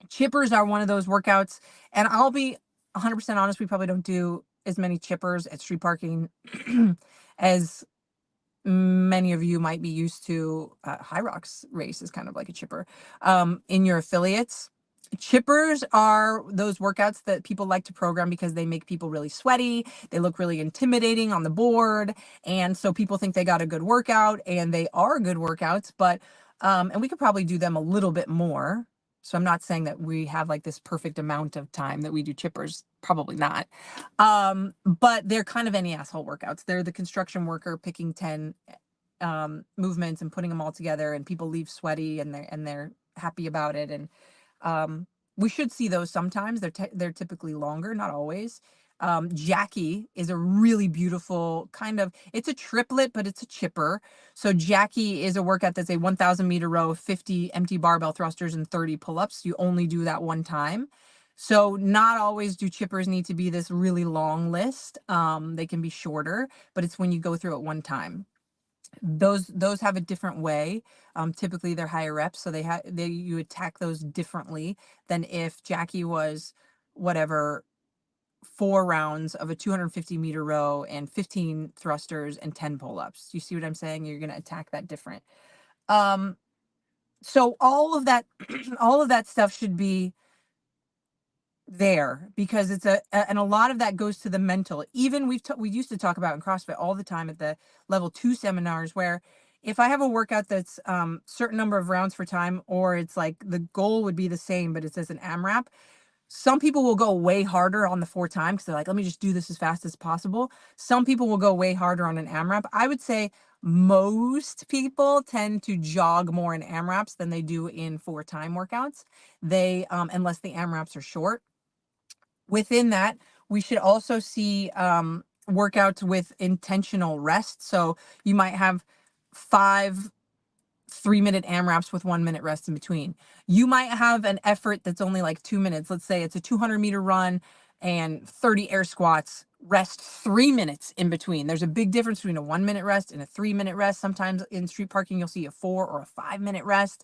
Chippers are one of those workouts, and I'll be 100% honest, we probably don't do as many chippers at street parking as many of you might be used to. High Rocks race is kind of like a chipper in your affiliates. Chippers are those workouts that people like to program because they make people really sweaty. They look really intimidating on the board. And so people think they got a good workout, and they are good workouts, but, and we could probably do them a little bit more. So I'm not saying that we have like this perfect amount of time that we do chippers. Probably not. But they're kind of any asshole workouts. They're the construction worker picking 10 movements and putting them all together, and people leave sweaty and they're happy about it. And we should see those sometimes. They're typically longer, not always. Jackie is a really beautiful kind of, it's a triplet, but it's a chipper. So Jackie is a workout that's a 1,000 meter row, 50 empty barbell thrusters and 30 pull-ups. You only do that one time. So not always do chippers need to be this really long list. They can be shorter, but it's when you go through it one time. Those have a different way. Typically they're higher reps, so you attack those differently than if Jackie was whatever 4 rounds of a 250 meter row and 15 thrusters and 10 pull-ups. You see what I'm saying? You're going to attack that different. So all of that, all of that stuff should be there, because and a lot of that goes to the mental. Even we used to talk about in CrossFit all the time at the level 2 seminars, where if I have a workout that's certain number of rounds for time, or it's like the goal would be the same but it says an AMRAP, Some people will go way harder on the 4 time because they're like, let me just do this as fast as possible. Some people will go way harder on an AMRAP. I would say most people tend to jog more in AMRAPs than they do in 4 time workouts. Unless the AMRAPs are short. Within that, we should also see workouts with intentional rest. So you might have 5 3-minute AMRAPs with 1 minute rest in between. You might have an effort that's only like 2 minutes. Let's say it's a 200-meter run and 30 air squats, rest 3 minutes in between. There's a big difference between a 1 minute rest and a 3-minute rest. Sometimes in street parking, you'll see a 4 or a 5-minute rest.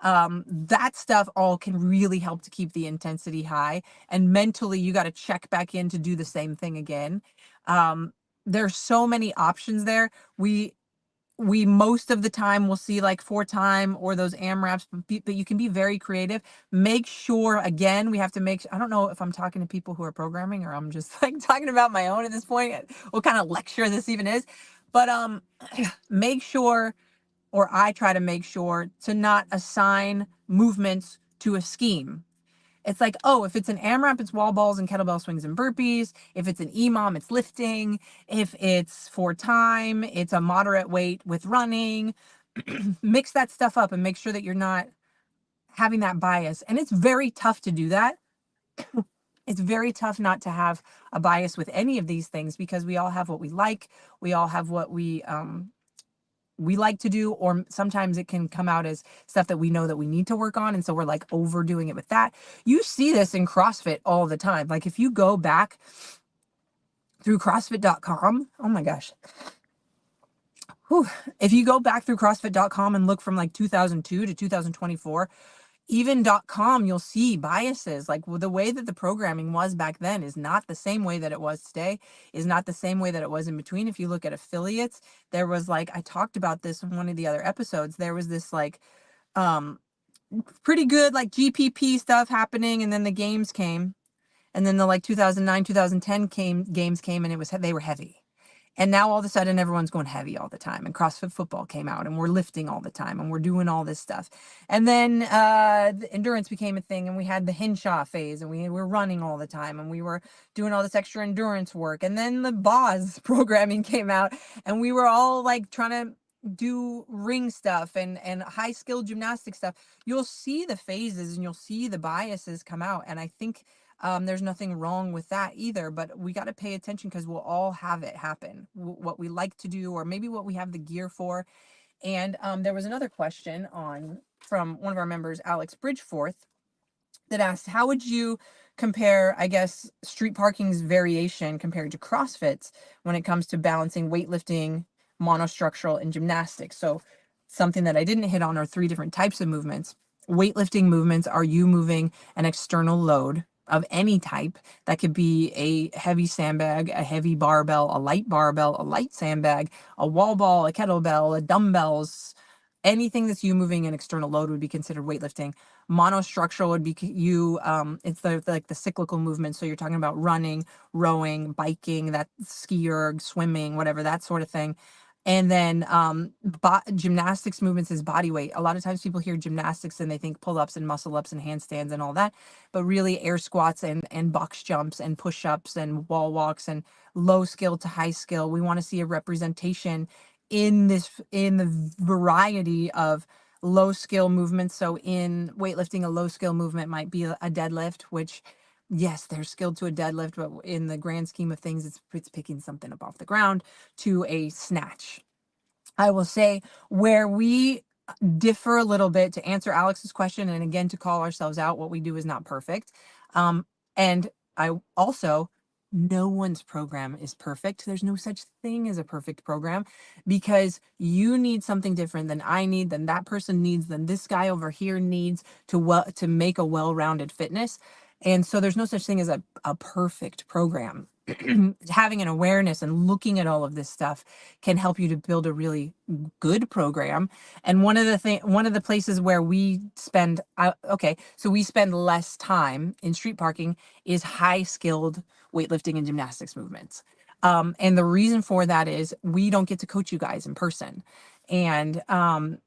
That stuff all can really help to keep the intensity high. And mentally, you got to check back in to do the same thing again. There's so many options there. We most of the time will see like 4 time or those AMRAPs, but you can be very creative. Make sure, again, we have to I don't know if I'm talking to people who are programming or I'm just like talking about my own at this point, what kind of lecture this even is. But make sure, or I try to make sure to not assign movements to a scheme. It's like, oh, if it's an AMRAP, it's wall balls and kettlebell swings and burpees. If it's an EMOM, it's lifting. If it's 4 time, it's a moderate weight with running. Mix that stuff up and make sure that you're not having that bias. And it's very tough to do that. It's very tough not to have a bias with any of these things because we all have what we like. We all have what we like to do, or sometimes it can come out as stuff that we know that we need to work on. And so we're like overdoing it with that. You see this in CrossFit all the time. Like if you go back through CrossFit.com, oh my gosh. Whew. If you go back through CrossFit.com and look from like 2002 to 2024, even .com, you'll see biases. Like the way that the programming was back then is not the same way that it was today, is not the same way that it was in between. If you look at affiliates, there was like, I talked about this in one of the other episodes, there was this like pretty good like GPP stuff happening, and then the games came, and then the like 2009 2010 games came, and they were heavy. And now all of a sudden everyone's going heavy all the time, and CrossFit football came out, and we're lifting all the time, and we're doing all this stuff. And then the endurance became a thing, and we had the Hinshaw phase, and we were running all the time, and we were doing all this extra endurance work. And then the Boz programming came out, and we were all like trying to do ring stuff and high skill gymnastic stuff. You'll see the phases and you'll see the biases come out. And I think there's nothing wrong with that either, but we got to pay attention because we'll all have it happen, what we like to do, or maybe what we have the gear for. And there was another question from one of our members, Alex Bridgeforth, that asked, how would you compare, I guess, street parking's variation compared to CrossFit's when it comes to balancing weightlifting, monostructural, and gymnastics? So something that I didn't hit on are 3 different types of movements. Weightlifting movements are you moving an external load of any type. That could be a heavy sandbag, a heavy barbell, a light sandbag, a wall ball, a kettlebell, a dumbbells. Anything that's you moving an external load would be considered weightlifting. Monostructural would be it's like the cyclical movement. So you're talking about running, rowing, biking, that ski erg, swimming, whatever, that sort of thing. And then gymnastics movements is body weight. A lot of times people hear gymnastics and they think pull-ups and muscle-ups and handstands and all that, but really air squats and box jumps and push-ups and wall walks and low skill to high skill. We want to see a representation in the variety of low skill movements. So in weightlifting, a low skill movement might be a deadlift, which yes, they're skilled to a deadlift, but in the grand scheme of things, it's picking something up off the ground, to a snatch. I will say where we differ a little bit, to answer Alex's question, and again, to call ourselves out, what we do is not perfect. And I also, no one's program is perfect. There's no such thing as a perfect program, because you need something different than I need, than that person needs, than this guy over here needs to make a well-rounded fitness. And so there's no such thing as a perfect program. Having an awareness and looking at all of this stuff can help you to build a really good program. And one of the places where we spend, so we spend less time in street parking is high skilled weightlifting and gymnastics movements. And the reason for that is we don't get to coach you guys in person. And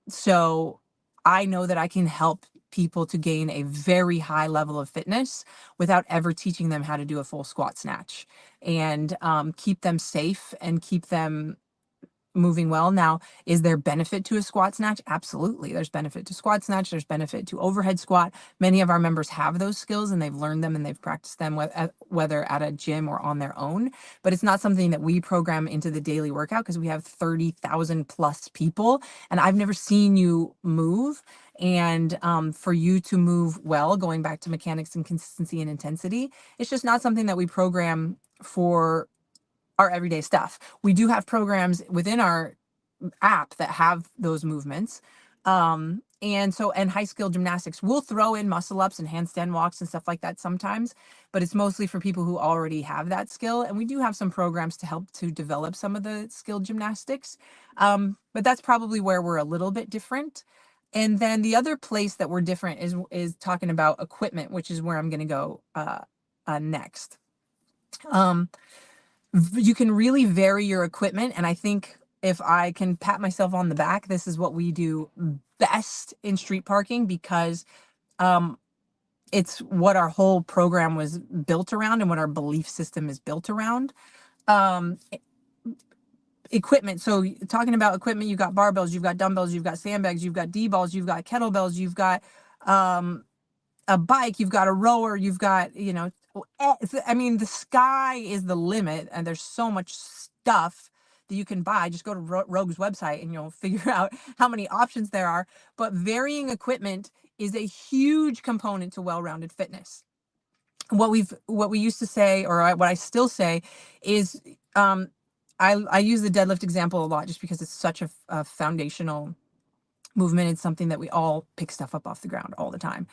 so I know that I can help people to gain a very high level of fitness without ever teaching them how to do a full squat snatch, and keep them safe and keep them moving well. Now, is there benefit to a squat snatch? Absolutely. There's benefit to squat snatch. There's benefit to overhead squat. Many of our members have those skills and they've learned them and they've practiced them, whether at a gym or on their own. But it's not something that we program into the daily workout because we have 30,000 plus people and I've never seen you move. And for you to move well, going back to mechanics and consistency and intensity, it's just not something that we program for our everyday stuff. We do have programs within our app that have those movements. And high skill gymnastics, we'll throw in muscle ups and handstand walks and stuff like that sometimes, but it's mostly for people who already have that skill. And we do have some programs to help to develop some of the skilled gymnastics. But that's probably where we're a little bit different. And then the other place that we're different is talking about equipment, which is where I'm going to go next. You can really vary your equipment. And I think if I can pat myself on the back, this is what we do best in street parking because it's what our whole program was built around and what our belief system is built around. Um, Equipment. So talking about equipment, you've got barbells, you've got dumbbells, you've got sandbags, you've got D-balls, you've got kettlebells, you've got a bike, you've got a rower, you've got, I mean, the sky is the limit and there's so much stuff that you can buy. Just go to Rogue's website and you'll figure out how many options there are. But varying equipment is a huge component to well-rounded fitness. What we used to say, or what I still say is, I use the deadlift example a lot just because it's such a foundational movement. It's something that we all pick stuff up off the ground all the time.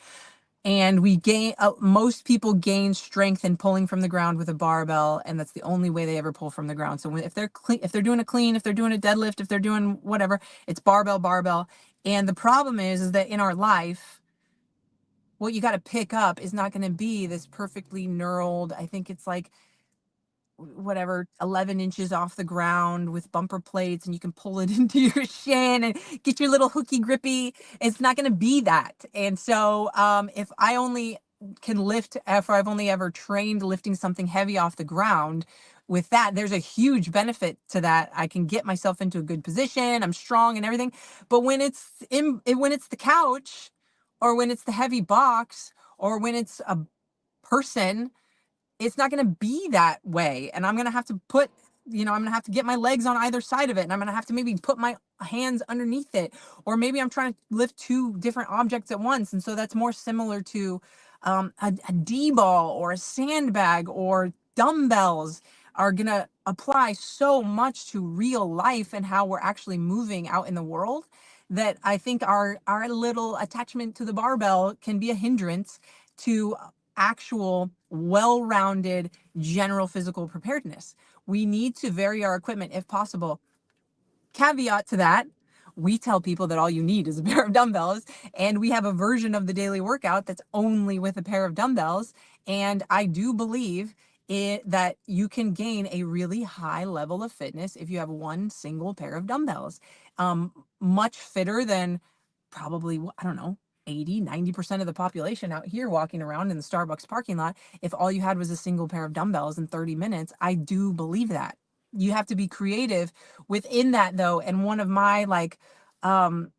And we gain, most people gain strength in pulling from the ground with a barbell, and that's the only way they ever pull from the ground. So if they're clean, if they're doing a clean, if they're doing a deadlift, if they're doing whatever, it's barbell, barbell. And the problem is that in our life, what you got to pick up is not going to be this perfectly knurled, I think it's like whatever, 11 inches off the ground with bumper plates, and you can pull it into your shin and get your little hooky grippy. It's not going to be that. And so if I only can lift, if I've only ever trained lifting something heavy off the ground, with that, there's a huge benefit to that. I can get myself into a good position. I'm strong and everything. But when it's the couch, or when it's the heavy box, or when it's a person, it's not going to be that way. And I'm going to have to I'm going to have to get my legs on either side of it. And I'm going to have to maybe put my hands underneath it. Or maybe I'm trying to lift two different objects at once. And so that's more similar to a D-ball or a sandbag or dumbbells are going to apply so much to real life and how we're actually moving out in the world, that I think our little attachment to the barbell can be a hindrance to actual well-rounded general physical preparedness. We need to vary our equipment if possible. Caveat to that, we tell people that all you need is a pair of dumbbells, and we have a version of the daily workout that's only with a pair of dumbbells. And I do believe that you can gain a really high level of fitness if you have one single pair of dumbbells. Much fitter than probably, I don't know, 80-90% of the population out here walking around in the Starbucks parking lot. If all you had was a single pair of dumbbells in 30 minutes, I do believe that. You have to be creative within that, though. And one of my um,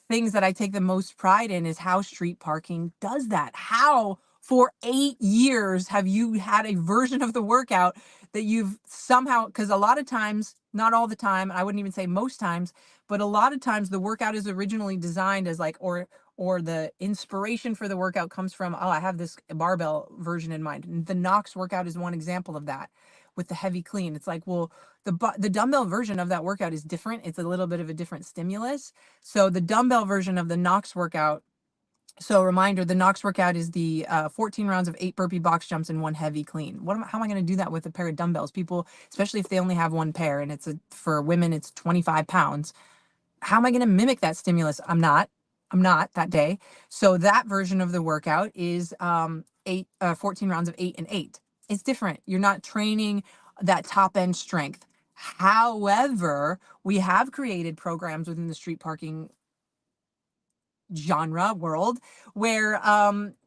things that I take the most pride in is how street parking does that. How for 8 years have you had a version of the workout that you've somehow, because a lot of times, not all the time, I wouldn't even say most times, but a lot of times the workout is originally designed as like, or the inspiration for the workout comes from, oh, I have this barbell version in mind. And the Knox workout is one example of that, with the heavy clean. It's like, well, the dumbbell version of that workout is different. It's a little bit of a different stimulus. So the dumbbell version of the Knox workout, so reminder, the Knox workout is the 14 rounds of 8 burpee box jumps and 1 heavy clean. How am I going to do that with a pair of dumbbells? People, especially if they only have one pair, and for women, it's 25 pounds. How am I going to mimic that stimulus? I'm not that day. So that version of the workout is 14 rounds of 8 and 8. It's different. You're not training that top end strength. However, we have created programs within the street parking genre world, where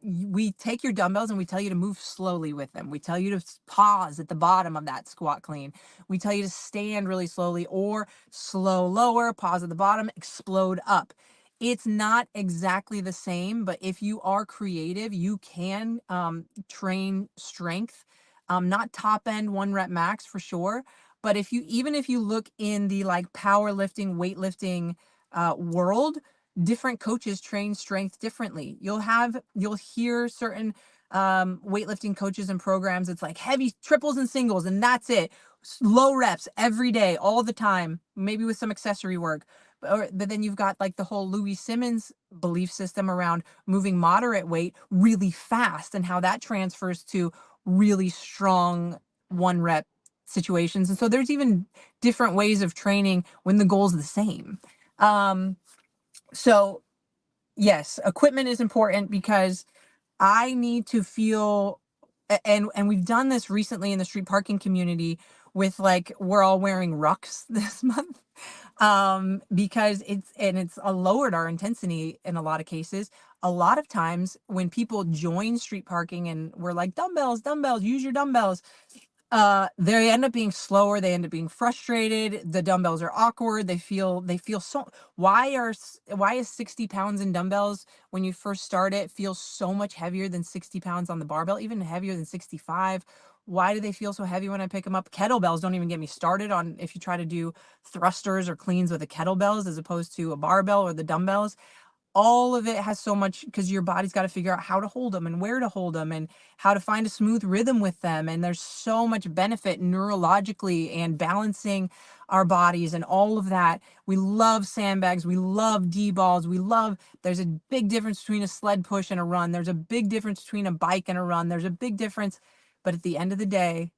we take your dumbbells and we tell you to move slowly with them. We tell you to pause at the bottom of that squat clean. We tell you to stand really slowly or slow lower, pause at the bottom, explode up. It's not exactly the same, but if you are creative, you can train strength. Not top end 1 rep max for sure, but if you look in the like powerlifting, weightlifting world, different coaches train strength differently. You'll hear certain weightlifting coaches and programs. It's like heavy triples and singles, and that's it. Low reps every day, all the time, maybe with some accessory work. But then you've got like the whole Louis Simmons belief system around moving moderate weight really fast and how that transfers to really strong 1 rep situations. And so there's even different ways of training when the goal's the same. So yes, equipment is important because I need to feel, and we've done this recently in the street parking community with like, we're all wearing rucks this month. Because it's lowered our intensity in a lot of cases. A lot of times when people join street parking and we're like, dumbbells, dumbbells, use your dumbbells, they end up being slower, they end up being frustrated, the dumbbells are awkward, they feel so, why is 60 pounds in dumbbells when you first start it feel so much heavier than 60 pounds on the barbell, even heavier than 65? Why do they feel so heavy when I pick them up? Kettlebells, don't even get me started on if you try to do thrusters or cleans with the kettlebells as opposed to a barbell or the dumbbells. All of it has so much, because your body's got to figure out how to hold them and where to hold them and how to find a smooth rhythm with them. And there's so much benefit neurologically and balancing our bodies and all of that. We love sandbags. We love D-balls. There's a big difference between a sled push and a run. There's a big difference between a bike and a run. There's a big difference. But at the end of the day,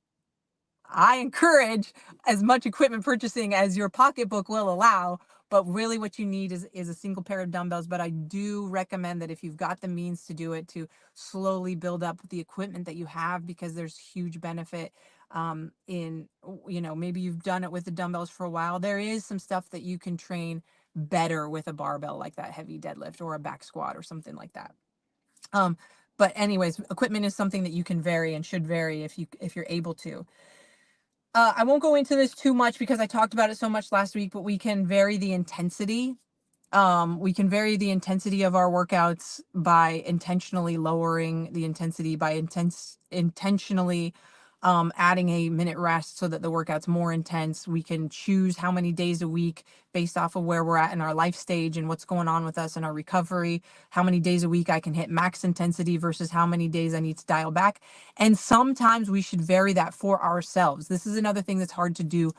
I encourage as much equipment purchasing as your pocketbook will allow, but really what you need is a single pair of dumbbells. But I do recommend that if you've got the means to do it, to slowly build up the equipment that you have, because there's huge benefit in, maybe you've done it with the dumbbells for a while. There is some stuff that you can train better with a barbell, like that heavy deadlift or a back squat or something like that. Um, but anyways, equipment is something that you can vary and should vary if you're able to. I won't go into this too much because I talked about it so much last week, but we can vary the intensity. We can vary the intensity of our workouts by intentionally lowering the intensity, by intentionally adding a minute rest so that the workout's more intense. We can choose how many days a week based off of where we're at in our life stage and what's going on with us in our recovery, how many days a week I can hit max intensity versus how many days I need to dial back. And sometimes we should vary that for ourselves. This is another thing that's hard to do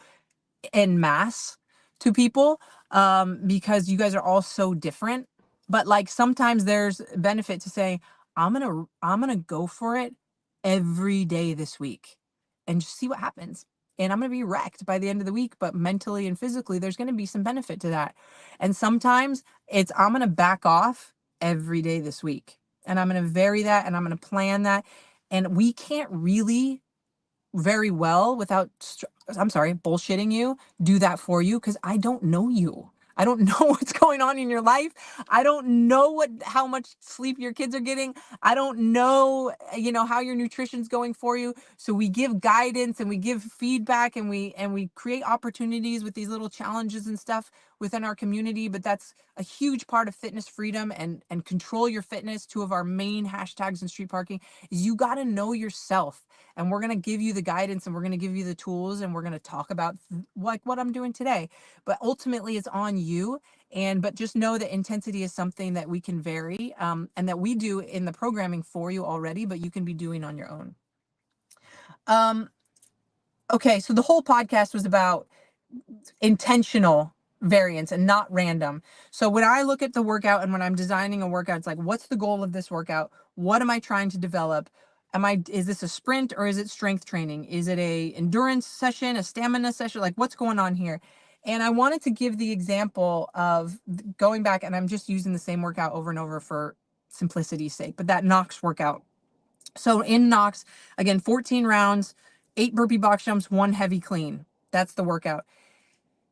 en masse to people, because you guys are all so different. But like sometimes there's benefit to say, I'm gonna go for it every day this week and just see what happens. And I'm gonna be wrecked by the end of the week, but mentally and physically, there's gonna be some benefit to that. And sometimes it's I'm gonna back off every day this week. And I'm gonna vary that and I'm gonna plan that. And we can't really very well without I'm sorry, bullshitting you, do that for you, because I don't know you. I don't know what's going on in your life. I don't know how much sleep your kids are getting. I don't know, how your nutrition's going for you. So we give guidance and we give feedback and we create opportunities with these little challenges and stuff within our community. But that's a huge part of fitness freedom and control your fitness. Two of our main hashtags in street parking is you got to know yourself. And we're going to give you the guidance and we're going to give you the tools and we're going to talk about like what I'm doing today. But ultimately it's on you. But just know that intensity is something that we can vary, and that we do in the programming for you already, but you can be doing on your own. Okay, so the whole podcast was about intentional variance and not random. So when I look at the workout and when I'm designing a workout, it's like, what's the goal of this workout? What am I trying to develop? Is this a sprint or is it strength training? Is it a endurance session, a stamina session? Like, what's going on here? And I wanted to give the example of going back, and I'm just using the same workout over and over for simplicity's sake, but that Knox workout. So in Knox, again, 14 rounds, 8 burpee box jumps, 1 heavy clean. That's the workout.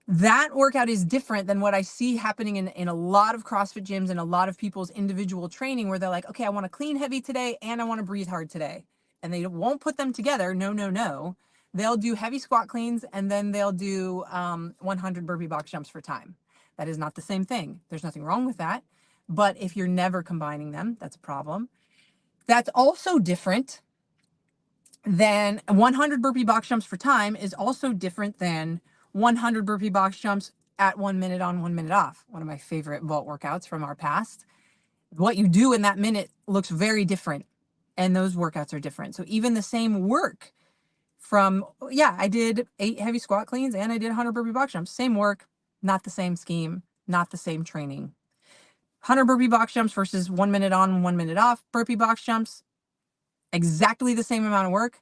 That workout is different than what I see happening in a lot of CrossFit gyms and a lot of people's individual training, where they're like, okay, I want to clean heavy today and I want to breathe hard today. And they won't put them together. No, no, no. They'll do heavy squat cleans and then they'll do 100 burpee box jumps for time. That is not the same thing. There's nothing wrong with that. But if you're never combining them, that's a problem. That's also different than 100 burpee box jumps for time is also different than 100 burpee box jumps at 1 minute on, 1 minute off. One of my favorite vault workouts from our past. What you do in that minute looks very different, and those workouts are different. So even the same work from, yeah, I did 8 heavy squat cleans and I did 100 burpee box jumps. Same work, not the same scheme, not the same training. 100 burpee box jumps versus 1 minute on, 1 minute off burpee box jumps, exactly the same amount of work,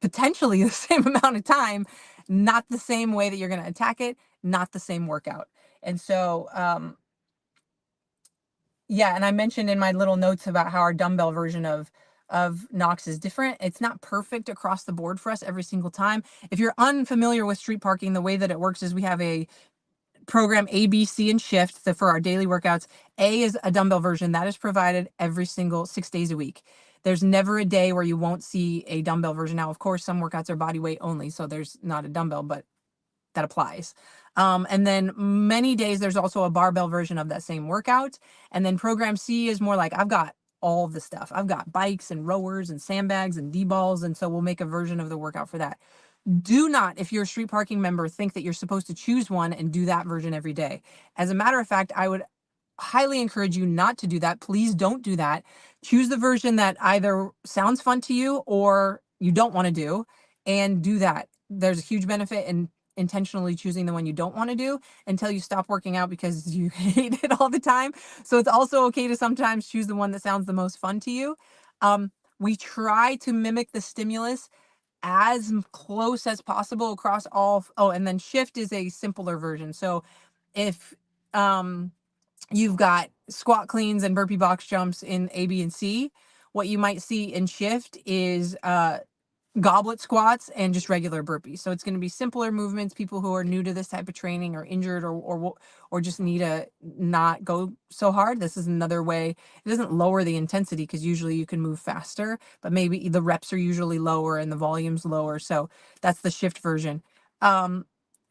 potentially the same amount of time, not the same way that you're going to attack it, not the same workout. And so, yeah, and I mentioned in my little notes about how our dumbbell version of Knox is different. It's not perfect across the board for us every single time. If you're unfamiliar with street parking, the way that it works is we have a program A, B, C, and shift for our daily workouts. A is a dumbbell version that is provided every single 6 days a week. There's never a day where you won't see a dumbbell version. Now, of course, some workouts are body weight only, so there's not a dumbbell, but that applies. And then many days there's also a barbell version of that same workout. And then program C is more like, I've got all the stuff. I've got bikes and rowers and sandbags and D-balls. And so we'll make a version of the workout for that. Do not, if you're a street parking member, think that you're supposed to choose one and do that version every day. As a matter of fact, I would highly encourage you not to do that. Please don't do that. Choose the version that either sounds fun to you or you don't want to do, and do that. There's a huge benefit in intentionally choosing the one you don't want to do until you stop working out because you hate it all the time. So it's also okay to sometimes choose the one that sounds the most fun to you. We try to mimic the stimulus as close as possible across all. Oh, and then shift is a simpler version. So if you've got squat cleans and burpee box jumps in A, B, and C, what you might see in shift is goblet squats and just regular burpees. So it's going to be simpler movements. People who are new to this type of training or injured or just need to not go so hard. This is another way. It doesn't lower the intensity because usually you can move faster, but maybe the reps are usually lower and the volume's lower. So that's the shift version.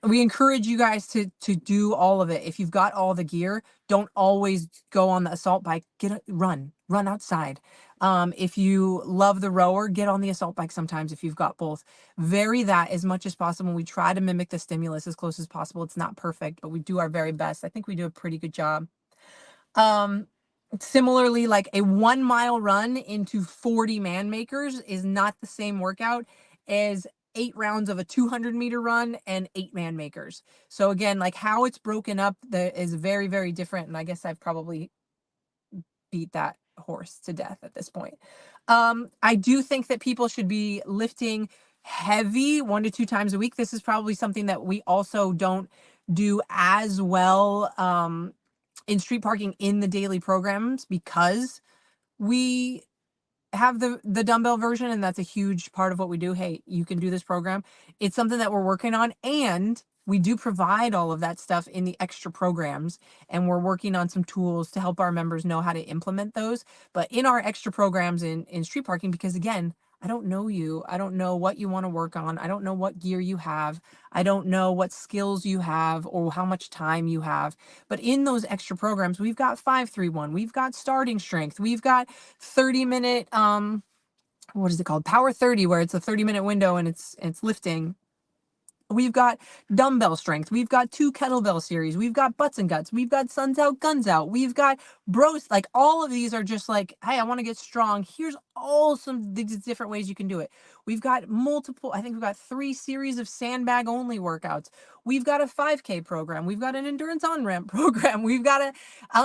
We encourage you guys to do all of it. If you've got all the gear, don't always go on the assault bike. Run outside. If you love the rower, get on the assault bike sometimes if you've got both. Vary that as much as possible. We try to mimic the stimulus as close as possible. It's not perfect, but we do our very best. I think we do a pretty good job. Similarly, like a 1 mile run into 40 man makers is not the same workout as 8 rounds of a 200-meter run and 8 man makers. So again, like how it's broken up is very, very different. And I guess I've probably beat that horse to death at this point. I do think that people should be lifting heavy 1 to 2 times a week. This is probably something that we also don't do as well in street parking in the daily programs because we have the dumbbell version, and that's a huge part of what we do. Hey, you can do this program. It's something that we're working on, and we do provide all of that stuff in the extra programs, and we're working on some tools to help our members know how to implement those. But in our extra programs in street parking, because again, I don't know you. I don't know what you want to work on. I don't know what gear you have. I don't know what skills you have or how much time you have. But in those extra programs, we've got 5-3-1. We've got starting strength. We've got 30-minute what is it called? Power 30, where it's a 30-minute window and it's lifting. We've got dumbbell strength. We've got 2 kettlebell series. We've got butts and guts. We've got suns out, guns out. We've got bros. Like all of these are just like, hey, I want to get strong. Here's all some these different ways you can do it. We've got multiple, I think we've got 3 series of sandbag only workouts. We've got a 5K program. We've got an endurance on-ramp program. We've got a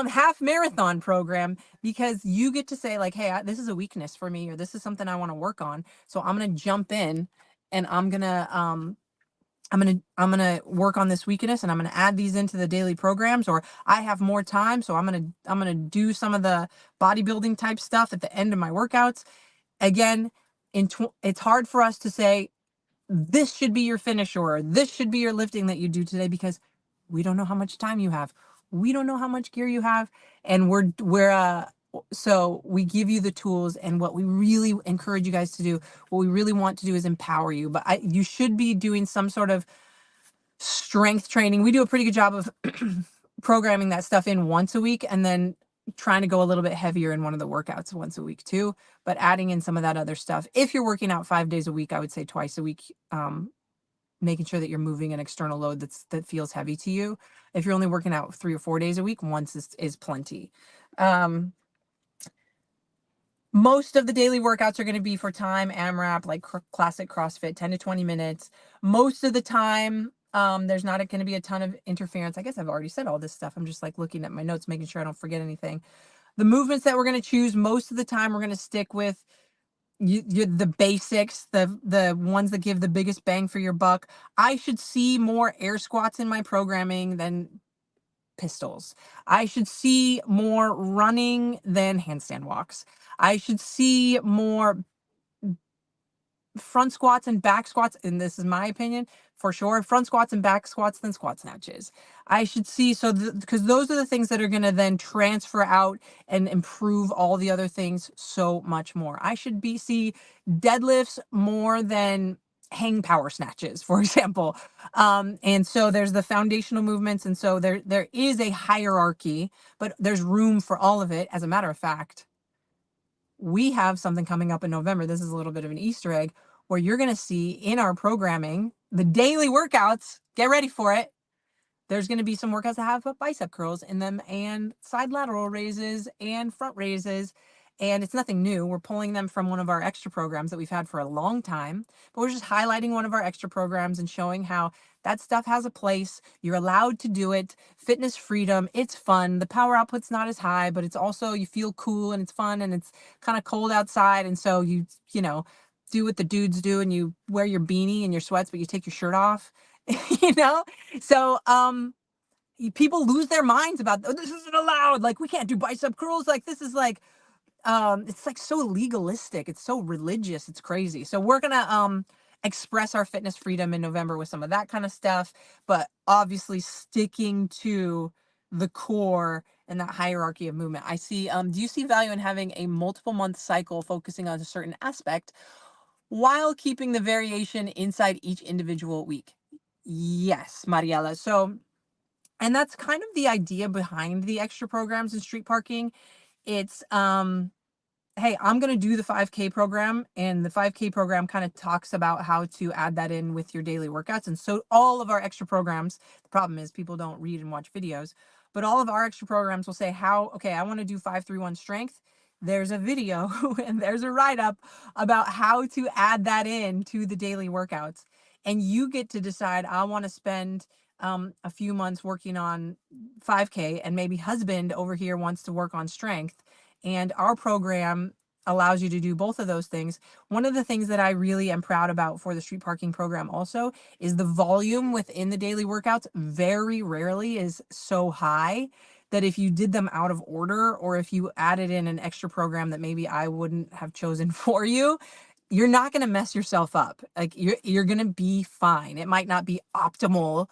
half marathon program, because you get to say like, hey, this is a weakness for me, or this is something I want to work on. So I'm going to jump in and I'm going to work on this weakness, and I'm going to add these into the daily programs, or I have more time, so I'm going to do some of the bodybuilding type stuff at the end of my workouts. Again, it's hard for us to say this should be your finish or this should be your lifting that you do today, because We don't know how much time you have. We don't know how much gear you have. And so we give you the tools, and what we really encourage you guys to do, what we really want to do is empower you. But you should be doing some sort of strength training. We do a pretty good job of programming that stuff in once a week, and then trying to go a little bit heavier in one of the workouts once a week too, but adding in some of that other stuff. If you're working out 5 days a week, I would say twice a week, making sure that you're moving an external load that feels heavy to you. If you're only working out 3 or 4 days a week, once is plenty. Most of the daily workouts are going to be for time AMRAP, like classic CrossFit, 10 to 20 minutes. Most of the time, there's not going to be a ton of interference. I guess I've already said all this stuff. I'm just like looking at my notes, making sure I don't forget anything. The movements that we're going to choose, most of the time, we're going to stick with the basics, the ones that give the biggest bang for your buck. I should see more air squats in my programming than pistols. I should see more running than handstand walks. I should see more front squats and back squats, and this is my opinion, for sure, front squats and back squats than squat snatches. I should see, because those are the things that are going to then transfer out and improve all the other things so much more. I should see deadlifts more than hang power snatches, for example. And so there's the foundational movements, and so there is a hierarchy, but there's room for all of it. As a matter of fact, we have something coming up in November. This is a little bit of an Easter egg, where you're going to see in our programming the daily workouts. Get ready for it. There's going to be some workouts that have bicep curls in them, and side lateral raises and front raises. And it's nothing new. We're pulling them from one of our extra programs that we've had for a long time, but we're just highlighting one of our extra programs and showing how that stuff has a place. You're allowed to do it. Fitness freedom. It's fun. The power output's not as high, but it's also, you feel cool and it's fun, and it's kind of cold outside. And so you know, do what the dudes do, and you wear your beanie and your sweats, but you take your shirt off, you know? So, people lose their minds about, oh, this isn't allowed. Like, we can't do bicep curls. Like, this is like, it's like so legalistic. It's so religious. It's crazy. So we're going to, express our fitness freedom in November with some of that kind of stuff, but obviously sticking to the core and that hierarchy of movement. I see, do you see value in having a multiple month cycle focusing on a certain aspect while keeping the variation inside each individual week? Yes, Mariela. So, and that's kind of the idea behind the extra programs in street parking. It's, hey, I'm going to do the 5K program, and the 5K program kind of talks about how to add that in with your daily workouts. And so all of our extra programs, the problem is people don't read and watch videos, but all of our extra programs will say okay, I want to do 5-3-1 strength. There's a video and there's a write-up about how to add that in to the daily workouts. And you get to decide, I want to spend a few months working on 5K, and maybe husband over here wants to work on strength. And our program allows you to do both of those things. One of the things that I really am proud about for the street parking program also is the volume within the daily workouts very rarely is so high that if you did them out of order, or if you added in an extra program that maybe I wouldn't have chosen for you, you're not going to mess yourself up. Like, you're going to be fine. It might not be optimal,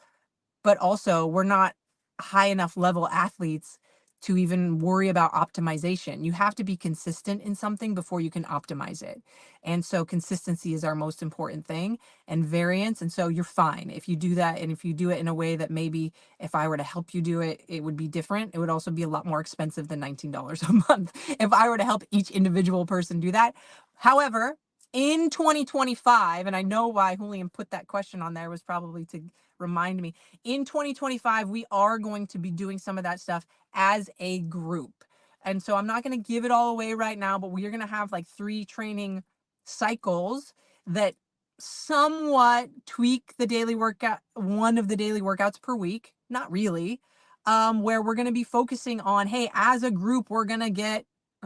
but also we're not high enough level athletes to even worry about optimization. You have to be consistent in something before you can optimize it. And so consistency is our most important thing, and variance. And so you're fine if you do that. And if you do it in a way that maybe if I were to help you do it, it would be different. It would also be a lot more expensive than $19 a month if I were to help each individual person do that. However, in 2025, and I know why Julian put that question on there was probably to remind me, in 2025, we are going to be doing some of that stuff as a group. And so I'm not going to give it all away right now, but we are going to have like 3 training cycles that somewhat tweak the daily workout, one of the daily workouts per week, not really, where we're going to be focusing on, hey, as a group, we're going to get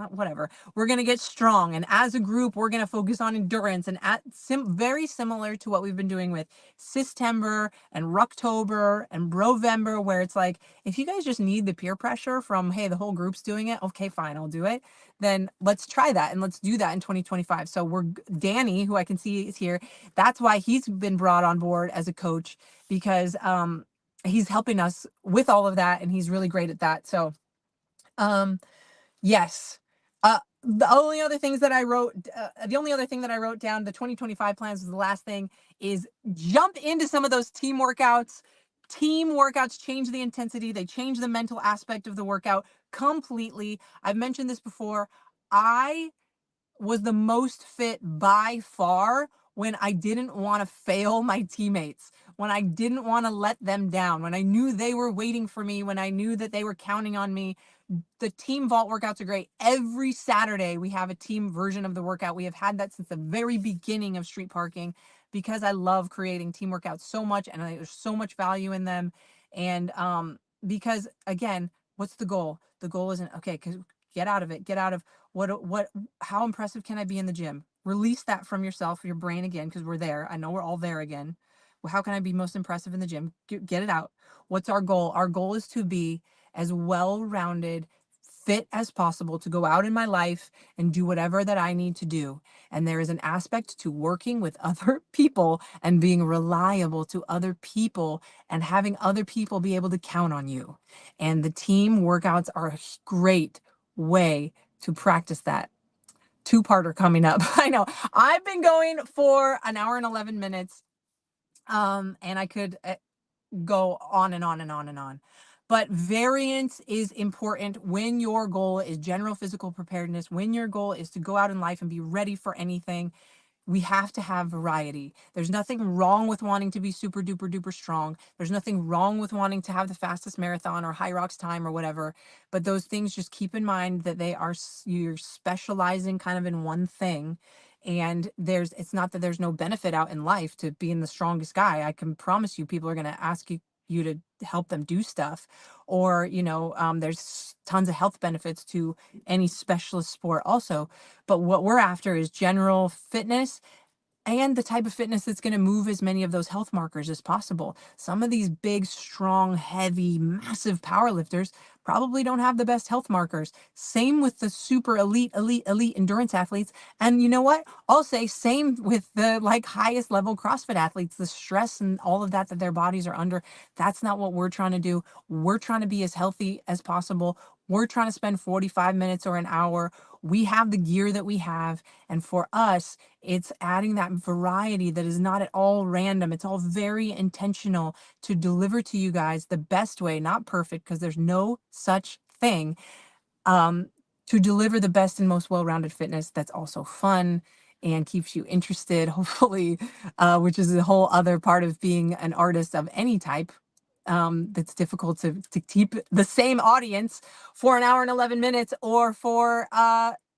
whatever, we're going to get strong. And as a group, we're going to focus on endurance, and very similar to what we've been doing with Systember and Rucktober and Brovember, where it's like, if you guys just need the peer pressure from, hey, the whole group's doing it, okay, fine, I'll do it. Then let's try that, and let's do that in 2025. So Danny, who I can see is here, that's why he's been brought on board as a coach, because he's helping us with all of that, and he's really great at that. So, yes. The only other things that I wrote, the only other thing that I wrote down, the 2025 plans was the last thing, is jump into some of those team workouts. Team workouts change the intensity. They change the mental aspect of the workout completely. I've mentioned this before. I was the most fit by far when I didn't want to fail my teammates, when I didn't want to let them down, when I knew they were waiting for me, when I knew that they were counting on me. The team vault workouts are great. Every Saturday we have a team version of the workout. We have had that since the very beginning of street parking, because I love creating team workouts so much, and there's so much value in them. And because again, what's the goal? The goal isn't okay, because get out of it. Get out of what how impressive can I be in the gym? Release that from yourself, your brain again, because we're there. I know we're all there again. Well, how can I be most impressive in the gym? Get it out. What's our goal? Our goal is to be as well-rounded, fit as possible, to go out in my life and do whatever that I need to do. And there is an aspect to working with other people and being reliable to other people and having other people be able to count on you. And the team workouts are a great way to practice that. Two-parter coming up. I know I've been going for an hour and 11 minutes. And I could go on and on and on and on. But variance is important when your goal is general physical preparedness, when your goal is to go out in life and be ready for anything. We have to have variety. There's nothing wrong with wanting to be super duper duper strong. There's nothing wrong with wanting to have the fastest marathon or high rocks time or whatever. But those things, just keep in mind that you're specializing kind of in one thing. And it's not that there's no benefit out in life to being the strongest guy. I can promise you people are going to ask you to help them do stuff, or there's tons of health benefits to any specialist sport also. But what we're after is general fitness, and the type of fitness that's going to move as many of those health markers as possible. Some of these big, strong, heavy, massive powerlifters probably don't have the best health markers. Same with the super elite endurance athletes. And you know what? I'll say same with the highest level CrossFit athletes. The stress and all of that their bodies are under, that's not what we're trying to do. We're trying to be as healthy as possible. We're trying to spend 45 minutes or an hour. We have the gear that we have. And for us, it's adding that variety that is not at all random. It's all very intentional to deliver to you guys the best way, not perfect, because there's no such thing, to deliver the best and most well-rounded fitness that's also fun and keeps you interested, hopefully, which is a whole other part of being an artist of any type. That's difficult to keep the same audience for an hour and 11 minutes or for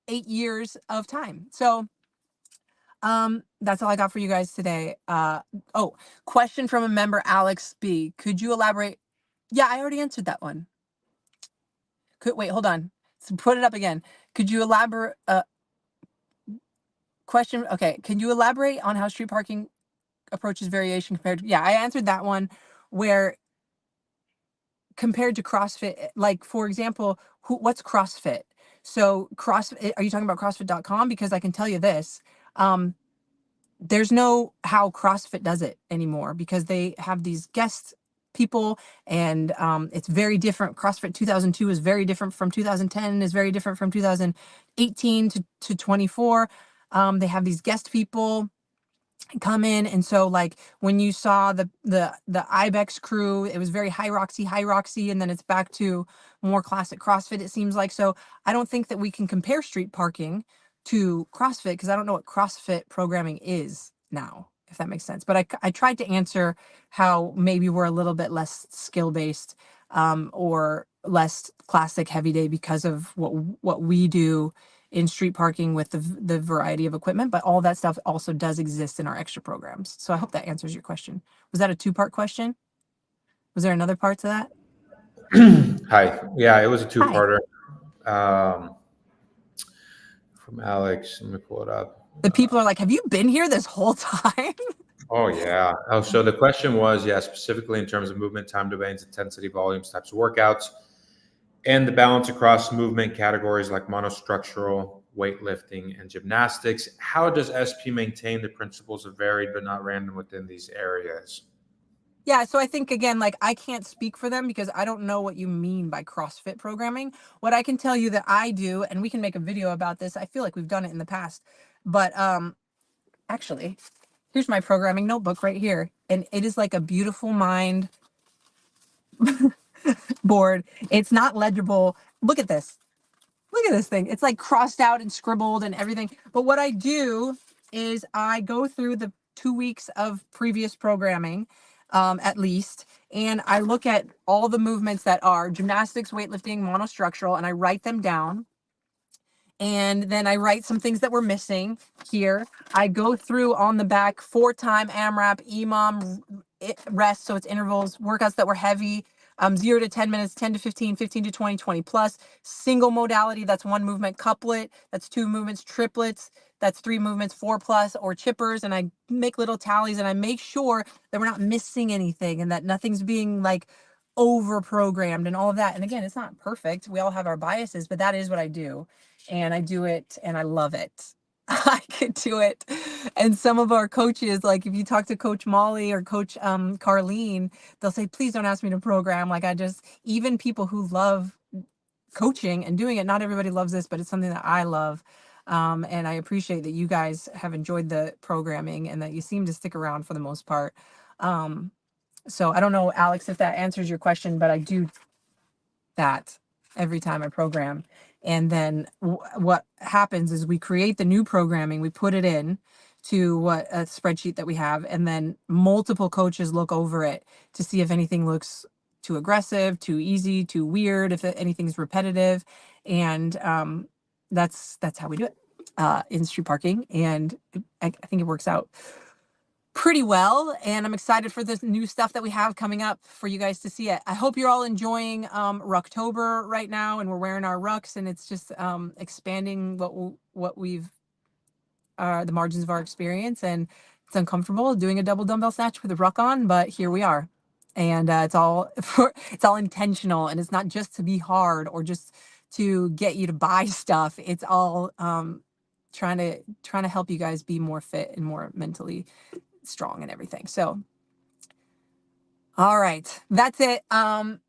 8 years of time. So that's all I got for you guys today. Question from a member, Alex B. Could you elaborate? Yeah, I already answered that one. Wait, hold on. So put it up again. Could you elaborate? Question. Okay. Can you elaborate on how street parking approaches variation compared to? Yeah, I answered that one. Where compared to CrossFit, for example, what's CrossFit? So CrossFit, are you talking about CrossFit.com? Because I can tell you this. There's no how CrossFit does it anymore, because they have these guest people, and it's very different. CrossFit 2002 is very different from 2010, is very different from 2018 to 24. They have these guest people come in, and so when you saw the Ibex crew, it was very high roxy, and then it's back to more classic CrossFit, it seems like. So I don't think that we can compare street parking to CrossFit, because I don't know what CrossFit programming is now, if that makes sense. But I tried to answer how maybe we're a little bit less skill-based, or less classic heavy day, because of what we do in street parking with the variety of equipment. But all that stuff also does exist in our extra programs. So I hope that answers your question. Was that a two-part question? Was there another part to that? Hi. Yeah, it was a Hi. two-parter. From Alex. Let me pull it up. The people are like, have you been here this whole time? Oh, yeah. Oh, so the question was, specifically in terms of movement, time domains, intensity, volumes, types of workouts, and the balance across movement categories like monostructural, weightlifting, and gymnastics. How does SP maintain the principles of varied but not random within these areas? Yeah, so I think again, like I can't speak for them because I don't know what you mean by CrossFit programming. What I can tell you that I do, and we can make a video about this. I feel like we've done it in the past, but actually, here's my programming notebook right here, and it is like a beautiful mind board. It's not legible. Look at this. Look at this thing. It's like crossed out and scribbled and everything. But what I do is I go through the 2 weeks of previous programming, at least, and I look at all the movements that are gymnastics, weightlifting, monostructural, and I write them down. And then I write some things that we're missing here. I go through on the back 4-time AMRAP, EMOM, rest, so it's intervals, workouts that were heavy, 0 to 10 minutes, 10 to 15, 15 to 20, 20 plus. Single modality, that's 1 movement. Couplet, that's 2 movements. Triplets, that's 3 movements, 4 plus, or chippers. And I make little tallies and I make sure that we're not missing anything and that nothing's being like over programmed and all of that. And again, it's not perfect. We all have our biases, but that is what I do. And I do it and I love it. I could do it. And some of our coaches, like if you talk to Coach Molly or Coach Carlene, they'll say, please don't ask me to program. Like even people who love coaching and doing it, not everybody loves this, but it's something that I love. And I appreciate that you guys have enjoyed the programming and that you seem to stick around for the most part. So I don't know, Alex, if that answers your question, but I do that every time I program. And then what happens is we create the new programming, we put it in to a spreadsheet that we have, and then multiple coaches look over it to see if anything looks too aggressive, too easy, too weird, if anything's repetitive. And that's how we do it in street parking. And I think it works out pretty well, and I'm excited for this new stuff that we have coming up for you guys to see it. I hope you're all enjoying Rucktober right now, and we're wearing our rucks, and it's just expanding what we've the margins of our experience. And it's uncomfortable doing a double dumbbell snatch with a ruck on, but here we are. And it's all intentional, and it's not just to be hard or just to get you to buy stuff. It's all trying to help you guys be more fit and more mentally strong and everything. So, all right, that's it. I'm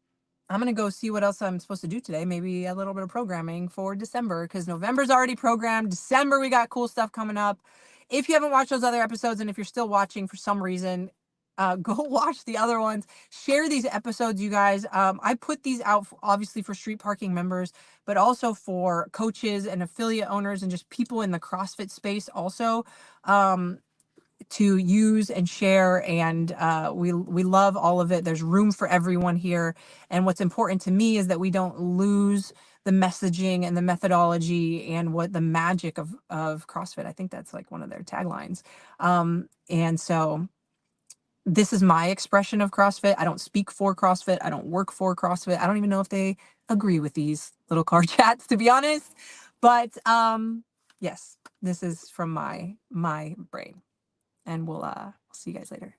gonna go see what else I'm supposed to do today. Maybe a little bit of programming for December, because November's already programmed. December, we got cool stuff coming up. If you haven't watched those other episodes, and if you're still watching for some reason, go watch the other ones. Share these episodes, you guys. I put these out obviously for street parking members, but also for coaches and affiliate owners and just people in the CrossFit space also. To use and share, and we love all of it. There's room for everyone here, and what's important to me is that we don't lose the messaging and the methodology and what the magic of CrossFit. I think that's like one of their taglines. And so this is my expression of CrossFit. I don't speak for CrossFit. I don't work for CrossFit. I don't even know if they agree with these little car chats, to be honest. But yes, this is from my brain. And we'll see you guys later.